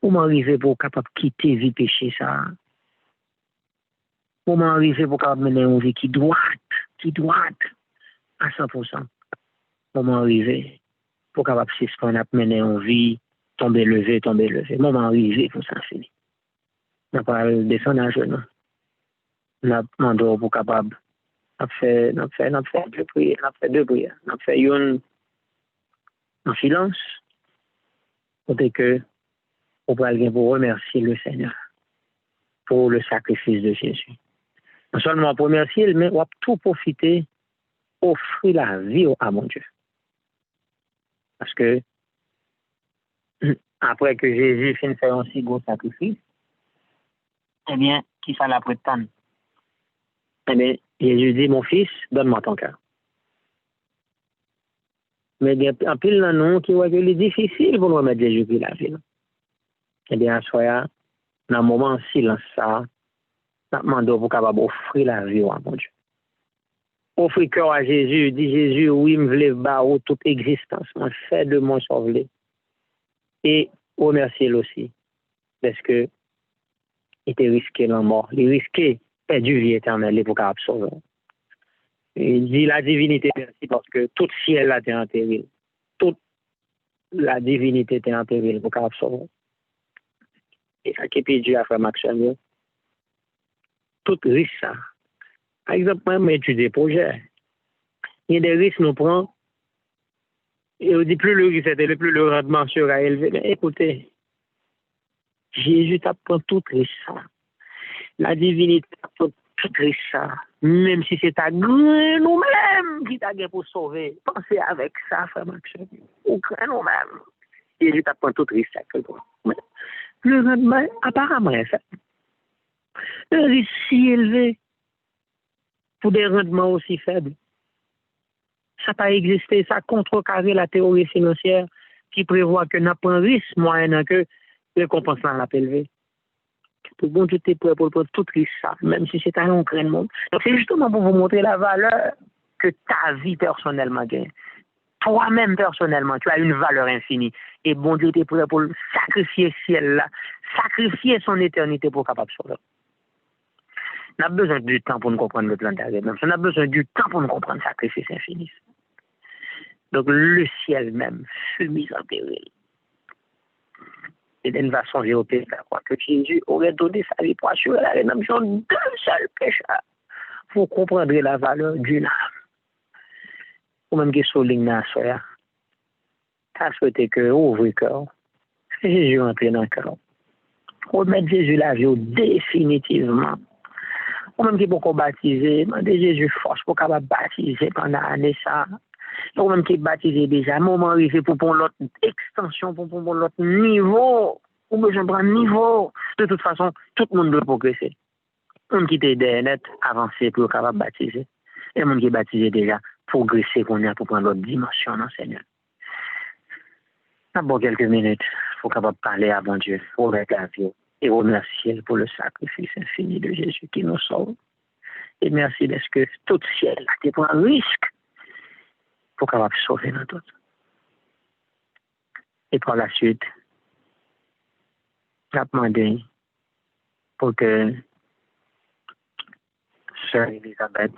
Comment arriver pour capable quitter vie péché ça? Comment arriver pour capable mener une vie qui droite à 100%? Comment arriver pour capable suspendre mener une vie tomber levé. Comment arriver pour ça finir? On n'a pas descendre à genoux. On a demandé pour capable. On a fait deux prières. On a fait une en silence. Pour que on peut aller pour remercier le Seigneur pour le sacrifice de Jésus. Non seulement pour remercier, mais on va tout profiter, offrir la vie à mon Dieu. Parce que après que Jésus finit de faire un si gros sacrifice, eh bien, qui ça la prétend? Eh bien, Jésus dit, mon fils, donne-moi ton cœur. Mais il y a un pile de nous qui voit que c'est difficile pour nous remettre Jésus qui la vie. Eh bien, soyez dans un moment de silence, ça, nous demandons pour capable offrir la vie à mon Dieu. Offrir cœur à Jésus, dit Jésus, oui, me voulais barrer toute existence, moi, fait de moi sauver. Et remercier aussi, parce que il était risqué la mort, il risquait perdu vie éternelle pour capable sauver. Il dit la divinité merci parce que tout ciel là était en péril. Toute la divinité était en péril pour capable sauver. Et ça qui est Dieu a fait Maxime. Tout risque ça. Par exemple, moi, j'étudie des projets. Il y a des risques nous prenons Et on dit plus le risque est, plus le rendement sera élevé. Mais écoutez, Jésus t'apprend tout ça. La divinité t'apprend tout ça. Même si c'est ta grain nous-mêmes qui t'a pour sauver. Pensez avec ça, frère Maxime. Au grain nous-mêmes. Jésus t'apprend tout ça. Le rendement, apparemment, ça. Un risque si élevé pour des rendements aussi faibles. Ça n'a pas existé, ça contrecarré la théorie financière qui prévoit que n'a pas un risque moyen que récompense l'a élevé. Tout bon Dieu t'es prêt pour prendre tout risque ça, même si c'est un entraînement. Donc c'est justement pour vous montrer la valeur que ta vie personnellement gagne. Toi-même personnellement, tu as une valeur infinie. Et bon Dieu t'es prêt pour sacrifier ciel là, sacrifier son éternité pour capable de sauver. On a besoin du temps pour nous comprendre le plan d'arrêt. On a besoin du temps pour nous comprendre le sacrifice infini. Donc le ciel même fut mis en péril. Et il va songer au pays quoi que Jésus aurait donné sa vie pour assurer la rédemption d'un seul pécheur. Vous comprendrez la valeur d'une âme. Ou même qui souligne à soi, tu as souhaité que ouvre le cœur. Jésus entre dans le cœur. Remettre Jésus la vie définitivement. Ou même qui pour baptiser, demander Jésus force pour qu'on baptiser pendant l'année ça. Ou même qui est baptisé déjà, moment arrivé pour l'autre extension, pour l'autre niveau, ou besoin de prendre niveau. De toute façon, tout le monde doit progresser. On qui est net, avancer pour capable baptiser. Et le monde qui est baptisé déjà, progresser qu'on a pour prendre l'autre dimension, non, Seigneur. D'abord quelques minutes pour capable parler à bon Dieu, pour la vie et remercier pour le sacrifice infini de Jésus qui nous sauve. Et merci parce que tout ciel a pris un risque pour capable sauver notre autres. Et par la suite, j'ai demandé pour que Sœur Elisabeth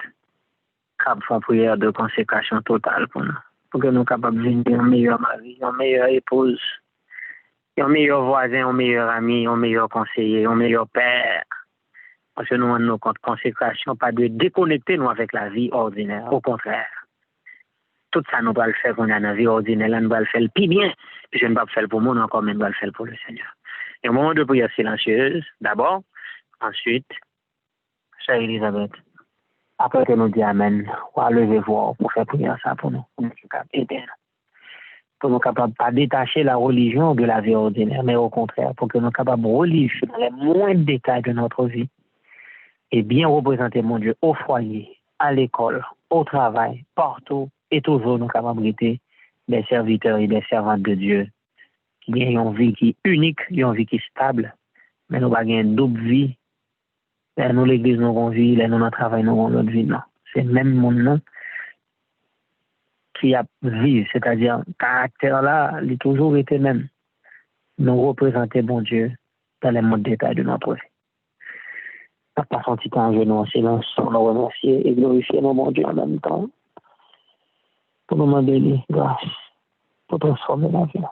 fasse une prière de consécration totale pour nous. Pour que nous soyons capables de devenir un meilleur mari, une meilleure épouse, un meilleur voisin, un meilleur ami, un meilleur conseiller, un meilleur père. Parce que nous avons nos consécration, pas de déconnecter nous avec la vie ordinaire. Au contraire. Tout ça, nous allons le faire qu'on a dans la vie ordinaire, nous allons le faire le plus bien. Puis je ne vais pas le faire pour moi, encore, mais nous allons le faire pour le Seigneur. Et au moment de prière silencieuse, d'abord, ensuite, Sœur Elisabeth, après que nous disons Amen, on va lever voix pour faire prière ça pour nous, pour nous aider. Pour nous capables de pas détacher la religion de la vie ordinaire, mais au contraire, pour que nous capables de religieux dans les moindres détails de notre vie et bien représenter mon Dieu au foyer, à l'école, au travail, partout et toujours nous capables d'être des serviteurs et des servantes de Dieu qui ont une vie qui est unique, une vie qui est stable, mais nous avons une double vie. Là, nous, l'église, nous avons vie, là, nous, notre travail, nous avons notre vie. Non. C'est même mon nom qui a vie, c'est-à-dire, le caractère là, il a toujours été même. Nous représenter bon Dieu dans les modes détails de notre vie. Pas passer un petit temps en genoux en silence, on nous remercier et glorifier nos bon Dieu en même temps. Pour nous demander grâce, pour transformer la vie.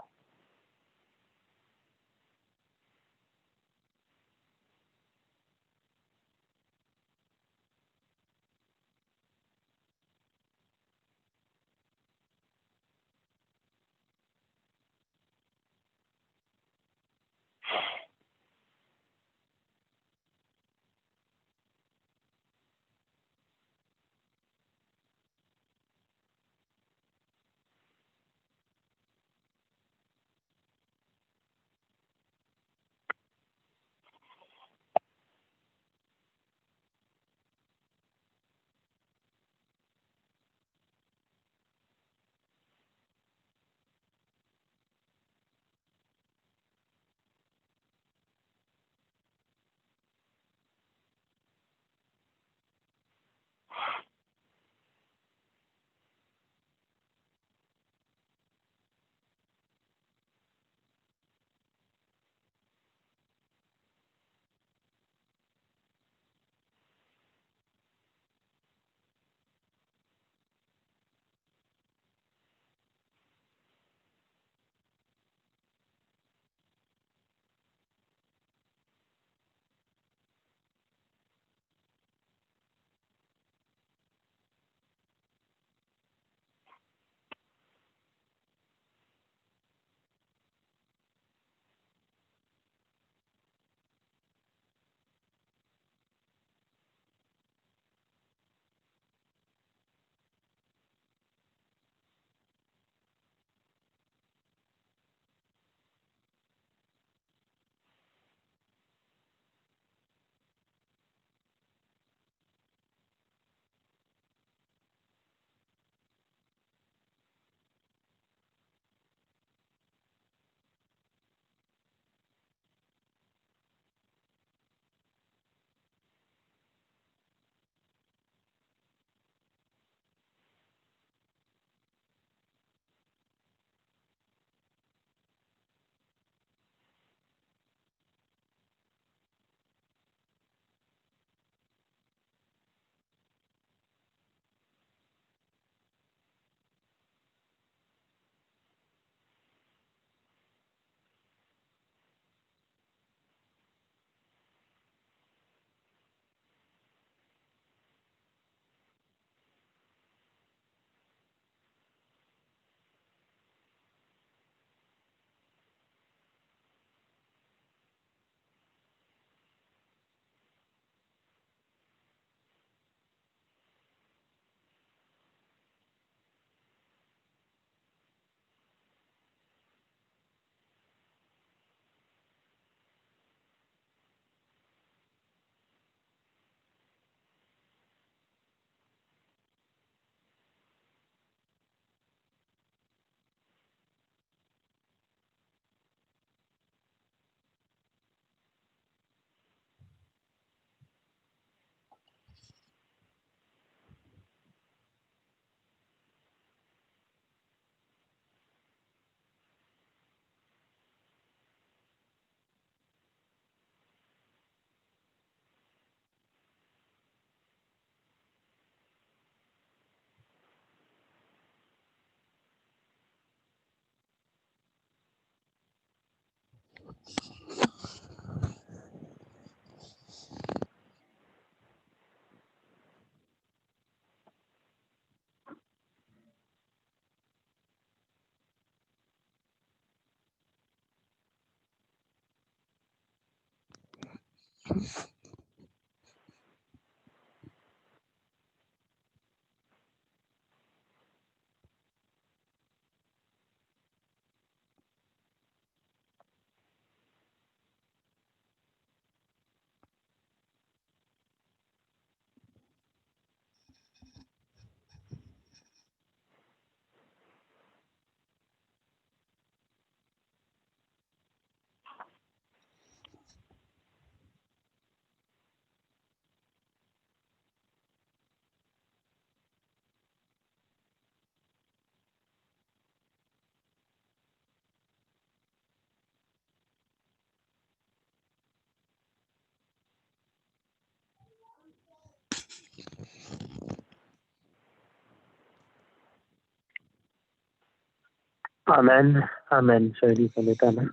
Amen. Amen. Soyez son éternel.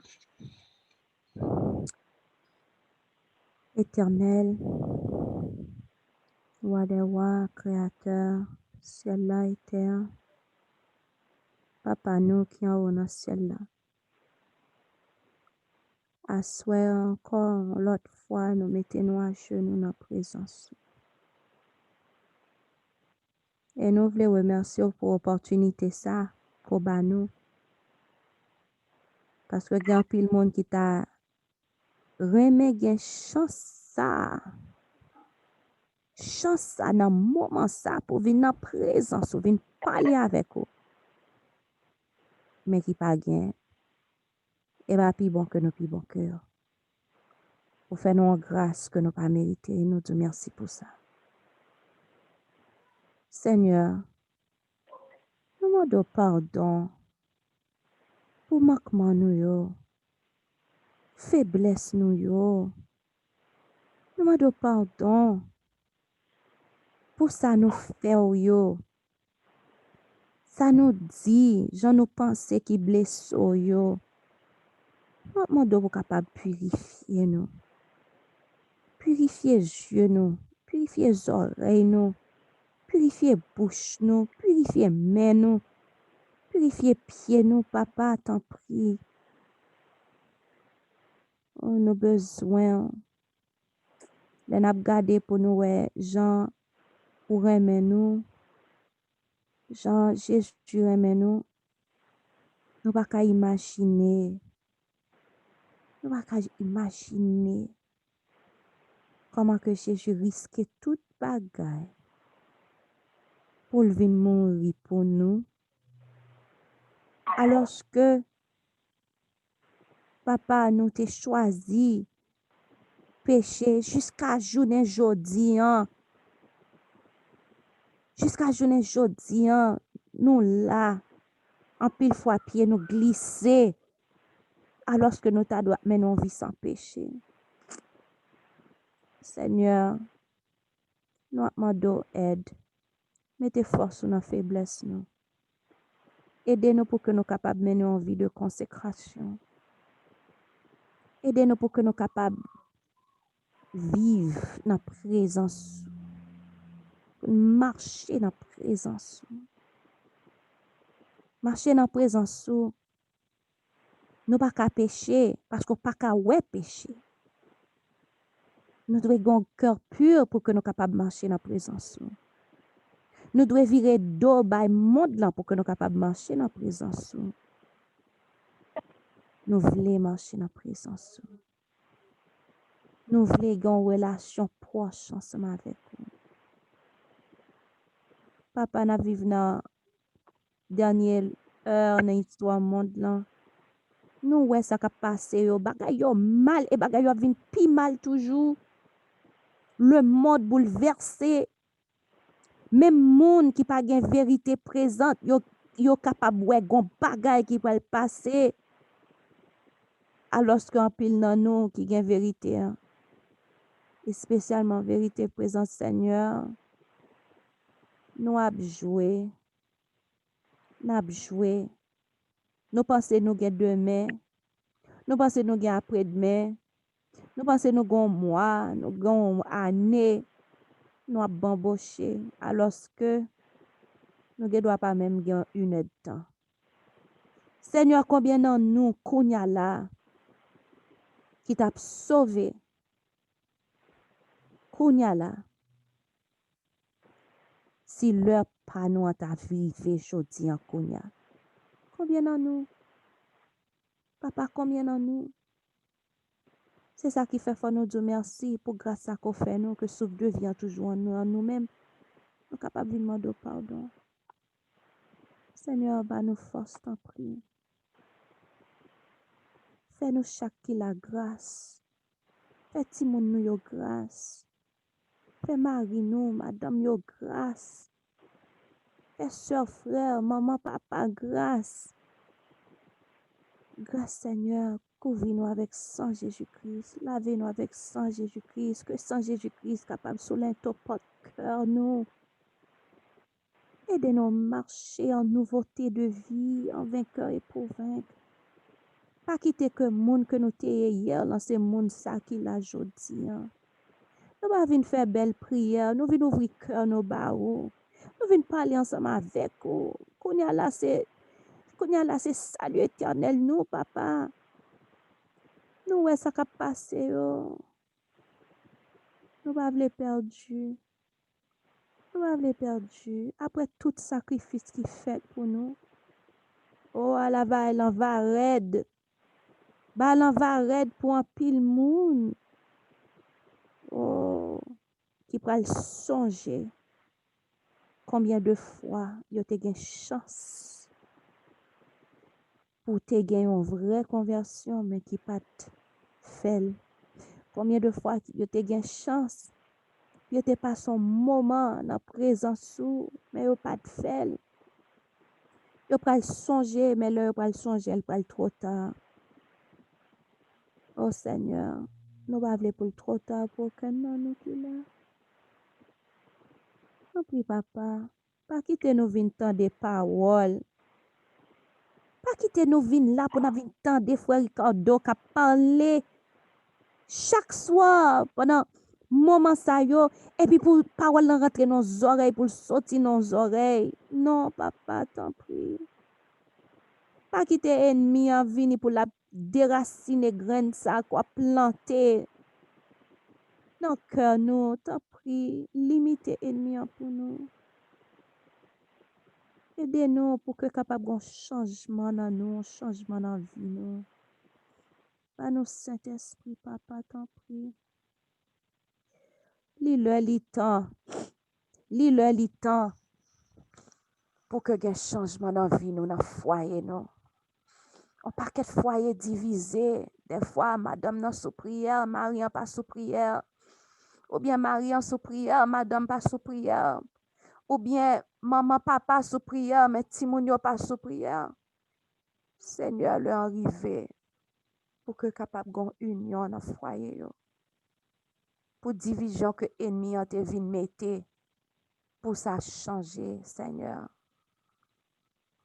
Éternel, roi des rois, créateur, ciel là et terre, papa nous qui en haut dans le ciel là. À souhait encore, l'autre fois, nous mettons à genoux dans la présence. Et nous voulons remercier pour l'opportunité ça, pour nous. Parce que il y a pile monde qui t'a remis gen chance ça dans moment ça pour venir dans présence, pour venir parler avec vous. Mais qui pas gen, et pas plus bon que nous plus bon cœur. Pour faire nous grâce que nous pas mérité, nous disons merci pour ça. Seigneur, nous demandons pardon pour manquement nous yo, faiblesse nous yo. Nous demandons pardon pour ça nous fait yo. Ça nous dit, j'en nous pensé qui blesse yo. Nous demandons pour capable purifier nous. Purifier yeux nous, purifier oreilles nous, purifier bouche nous, purifier main nous, purifier pieds nous, papa, t'en prie. On a besoin. Les n'a gardé pour nous, ouais, Jean, pour aimer nous. Jean, Jésus aime nous. Nous pas qu'à imaginer. Nous pas qu'à imaginer comment que Jésus risquait toute bagaille pour venir mourir pour nous. Alors que papa nous t'a choisi péché jusqu'à journée jodi hein. Jusqu'à journée jodi hein, nous là en pile fois pied nous glisser alors que nous t'a doit mener une vie sans péché. Seigneur, nous demandons aide. Mettez force sur nos faiblesses nous. Aidez-nous pour que nous capables de mener une vie de consécration. Aidez-nous pour que nous capables de vivre dans la présence. Marcher dans la présence. Marcher dans la présence. Nous pas qu'à pécher parce qu'on pas qu'à ouais pécher. Nous devons avoir un cœur pur pour que nous capables de marcher dans la présence. Nous devons virer dos by monde là pour que nous capables de marcher dans la présence. Nous voulons marcher dans la présence. Nous voulons avoir une relation proche ensemble avec vous. Papa, nous vivons dans la dernière heure dans l'histoire du monde là. Nous ouais ça qui passe yo bagay yo mal et bagay yo vinn pi mal toujours. Le monde bouleversé. Même monde qui pas gen vérité présente, yo capable ouais gon bagay qui va passer. Alors qu'en pile nan nous qui gen vérité hein. Et spécialement vérité présente Seigneur. Nous a joué. Nous pensons nous gen demain. Nous pensons nous gen après-demain. Nous pensons nous gon mois, nous gon année. Nous a bamboché alors que nous ne doit pas même gen une heure de temps. Seigneur, combien de nous kounya là qui t'a sauvé Kounya là, si l'heure pas nous en ta vie, jodi en kounya. Combien dans nous? Papa, combien dans nous? C'est ça qui fait nous dire merci pour grâce à qu'on fait nous, que souffle de vie toujours en nous-mêmes. Nous sommes capables de demander pardon. Seigneur, bah nous force, t'en prie. Fais-nous chaque qui la grâce. Fais Timon nous yo grâce. Fais Marie nous, madame yo grâce. Fais soeur, frère, maman, papa, grâce. Grâce Seigneur, couvre-nous avec sang Jésus-Christ. Lavez-nous avec sang Jésus-Christ. Que sang Jésus-Christ capable de soulager ton cœur nous. Aidez-nous à marcher en nouveauté de vie, en vainqueur et pour vaincre. Pas quitter que monde que nous t'ayons hier dans ce monde ça qui l'a jodi. Nous va venir faire belle prière, nous venons ouvrir cœur nos barreaux. Nous venons parler ensemble avec vous. Qu'on y a là c'est salut éternel nous papa. Nous ouais ça qui a passé yo. Nous va les perdu. Nous va les perdu après tout sacrifice qui fait pour nous. Oh à la va elle en va raide. Ba l'en va raide pour un pile moun. Oh qui pral songer combien de fois yo te gen chance pour te gen une vraie conversion mais qui pas fait. Combien de fois yo te gen chance yo te pas son moment dans présence mais yo pas fait. Yo pral songer mais là yo pral songer elle pral trop tard. Oh Seigneur, nous pas vle pour trop tard pour que nous qui là. Nous prie papa, pas quitter nous vinn tant des paroles. Pas quitter nous vinn là pour nous vinn tant des frères Ricardo qui parler chaque soir pendant moment ça yo et puis pour parole rentrer dans nos oreilles pour sortir dans nos oreilles. Non papa, t'en prie. Pas quitter ennemi en vini pour la déraciner graine ça quoi planter. Non cœur nous, t'en prie, limiter ennemi pour nous. Aidez-nous pour que capable un changement dans nous, un changement dans la vie nous. Par nous Saint-Esprit, papa, t'en prie. Lis-le temps. Lis-le temps pour que un changement dans la vie nous, dans le foyer nous. On paquet de foyer divisé. Des fois, madame non sous prière, Marie pas sous prière. Ou bien Marie en sous prière, madame pas sous prière. Ou bien maman, papa sous prière, mais Timounio pas sous prière. Seigneur, le arrivé pour que capable gon union dans foyer yo. Pour division que ennemi a te vinn mette pour ça changer, Seigneur.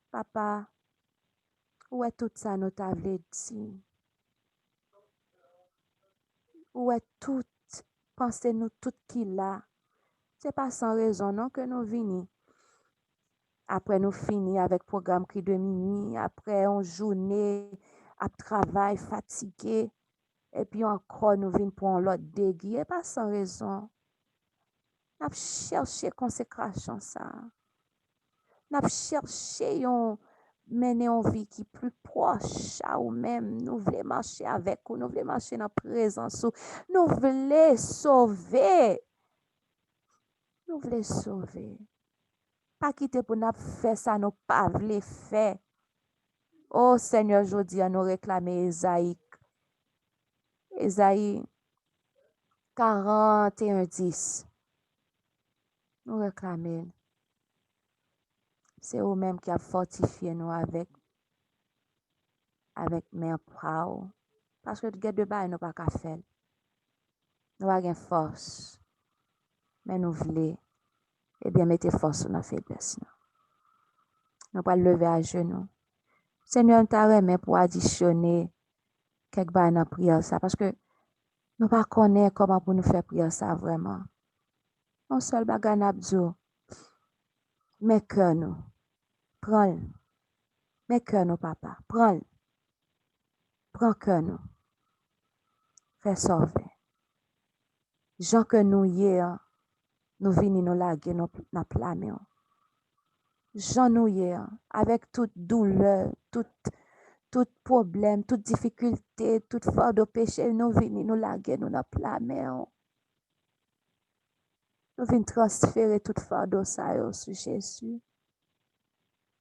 Papa, où est tout ça nous t'a vle dit? Où est tout pensez nous tout qui là? C'est pas sans raison non que nous vini. Après nous fini avec programme cri de minuit, après une journée à travail fatigué et puis encore nous vinn pour l'autre déguis, pas sans raison. N'a cherché consécration ça. N'a cherché yon mener une vie qui plus proche à ou même. Nous voulons marcher avec vous, nous voulons marcher dans la présence ou nous voulons sauver. Nous voulons sauver. Pas quitter pour nous faire ça, nous pas voulons faire. Oh Seigneur, je dis à nous réclamer Esaïe 41:10. Nous réclamer. C'est eux-mêmes qui a fortifié nous avec main power. Parce que de bail nous pas qu'à faire. Nous avons force. Mais nous voulons, eh bien, mettez force dans la faiblesse. Nous pas lever à genoux. Seigneur, nous t'arrêtons pour additionner quelque chose dans la prière ça. Parce que nous pas connaissons comment pour nous faire prière ça vraiment. On seul bagage n'a besoin. Mais cœur nous. Prends-le. Mais cœur nous, papa. Prends-le. Prends cœur nous. Fais sauver. Jean que nous hier, nous venons nous laguer dans la main. Jean nous hier, avec toute douleur, tout problème, toute difficulté, toute fardeau péché, nous venons nous laguer dans la main. Nous venons transférer toute fardeau ça sur Jésus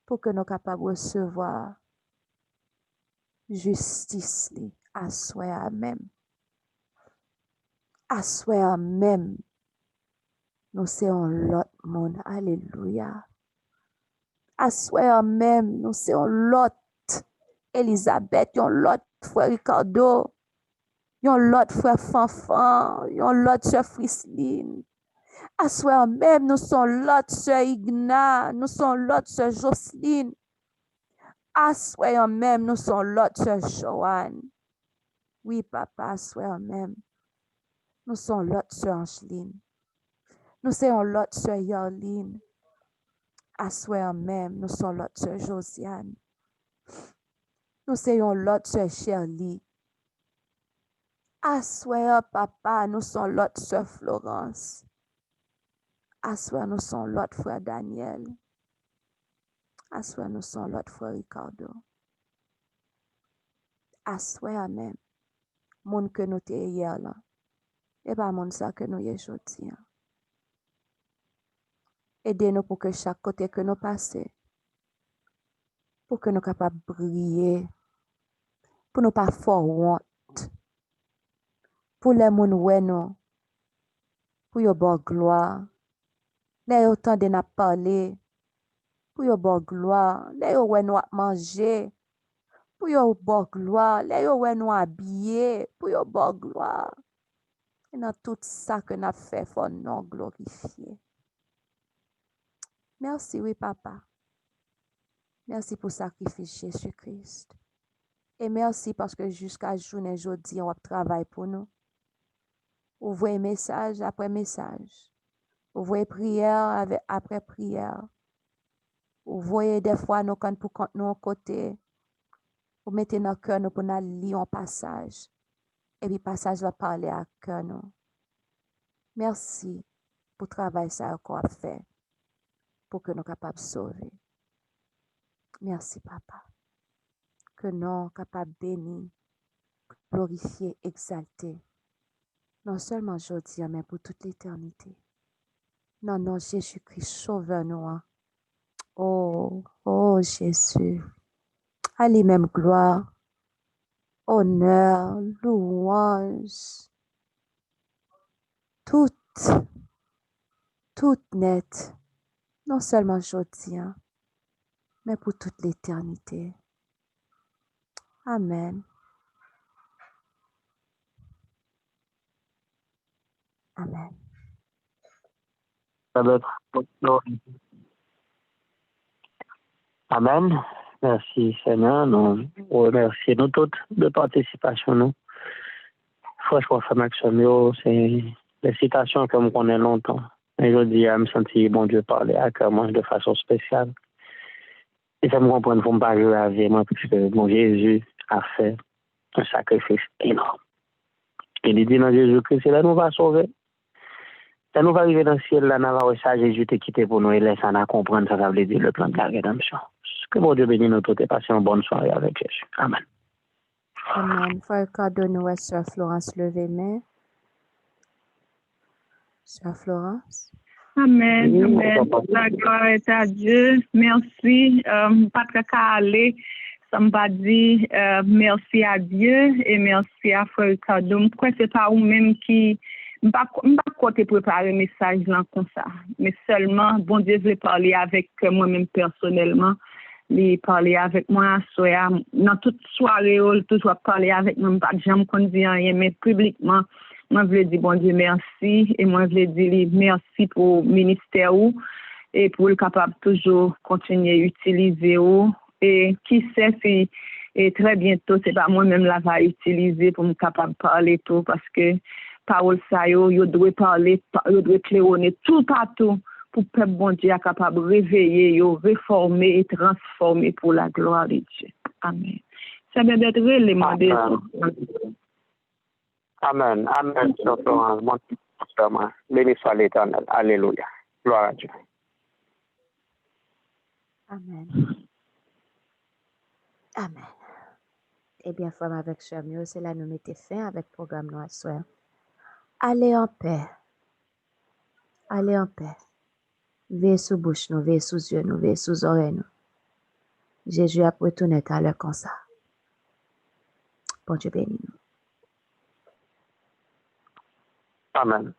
pour que nous soyons capables de recevoir justice à soi même. À soi même. Nous sommes l'autre monde. Alléluia. À soi même, nous sommes l'autre Elisabeth, l'autre frère Ricardo, l'autre frère Fanfan, l'autre sœur Frisline. À soi même, nous sommes l'autre sœur Igna, nous sommes l'autre sœur Jocelyne. À soi même, nous sommes l'autre sœur Joanne. Oui, papa, à soi même. Nous sommes l'autre sœur Angeline. Nous sommes l'autre sœur Yarline. À soi même, nous sommes l'autre sœur Josiane. Nous sommes l'autre sœur Shirley. À soi, papa, nous sommes l'autre sœur Florence. À soi, nous sommes l'autre frère Daniel. À soi, nous sommes l'autre frère Ricardo. À soi même, monde que nous sommes hier là. Et pas monde ça que nous sommes aujourd'hui. Aidez-nous pour que chaque côté que nous passons, pour que nous soyons capables de briller, pour ne pas faire honte, pour les gens ouais nous, pour y avoir gloire, les autant de nous parler, pour y avoir gloire, les ouais nous manger, pour y avoir gloire, les ouais nous habiller, pour y avoir gloire. Et dans tout ça que nous fait, il faut nous glorifier. Merci, oui, papa. Merci pour le sacrifice de Jésus-Christ. Et merci parce que jusqu'à journée aujourd'hui, on travaille pour nous. Ouvrez message après message. Ouvrez prière après prière. Ouvrez des fois nous quand pour nous côté. Vous mettez dans le cœur nous pour nous lire un passage. Et puis passage va parler à cœur nous. Merci pour le travail ça qu'on a fait. Pour que nous soyons capables de sauver. Merci papa. Que nous soyons capables de bénir, glorifier, exalter. Non seulement aujourd'hui, mais pour toute l'éternité. Non, non, Jésus-Christ, sauve-nous. Oh, oh Jésus. À lui-même gloire, honneur, louange. Tout net. Non seulement aujourd'hui, mais pour toute l'éternité. Amen. Amen. Amen. Merci Seigneur. Nous remercions nous toutes de participation. Nous. Franchement, c'est des citations que je connais longtemps. Et je dis, je me sens bon Dieu parler à cœur moi de façon spéciale. Et ça me comprend pour ne pas jouer avec moi, puisque mon Jésus a fait un sacrifice énorme. Et il dit dans Jésus-Christ, c'est là nous va sauver. Ça nous va arriver dans le ciel, là, nous va ça, Jésus t'a quitté pour nous et laisse à comprendre ça veut dire le plan de la rédemption. Que mon Dieu bénisse nous tous et passez une bonne soirée avec Jésus. Amen. Amen. Frère Ricardo, nous, Sœur Florence, levez main. Sœur Florence. Amen, amen. La gloire est à Dieu. Merci. Pas très calé. Ça me va dire merci à Dieu et merci à Frère Ricardo. Je crois que c'est pas vous-même qui ne pas côté préparer un message là comme ça. Mais seulement, bon Dieu veut parler avec moi-même personnellement. Il parler avec moi, dans toute soirée, il toujours parler avec moi. Pas de jamais qu'on dit rien, mais publiquement. Moi, je veux dire, bon Dieu, merci. Et moi, je veux dire, merci pour le ministère et pour le capable toujours continuer à utiliser. Et qui sait si et très bientôt, c'est pas moi-même là va utiliser pour me capable de parler tout parce que parole ça, yo doit parler, yo doit claironner tout partout pour que le bon Dieu soit capable de réveiller, réformer et transformer pour la gloire de Dieu. Amen. Ça vient d'être l'élément de Amen. Amen. seulement. Béni soit l'Éternel. Alléluia. Gloire à Dieu. Amen. Amen. Eh bien, frère, avec cher mieux, c'est là nous mettons fin avec le programme Noir Soir. Allez en paix. Allez en paix. Veillez sous bouche nous, veillez sous yeux nous, veillez sous oreilles nous. Jésus a retourné à l'heure comme ça. Bon Dieu béni nous. Amen.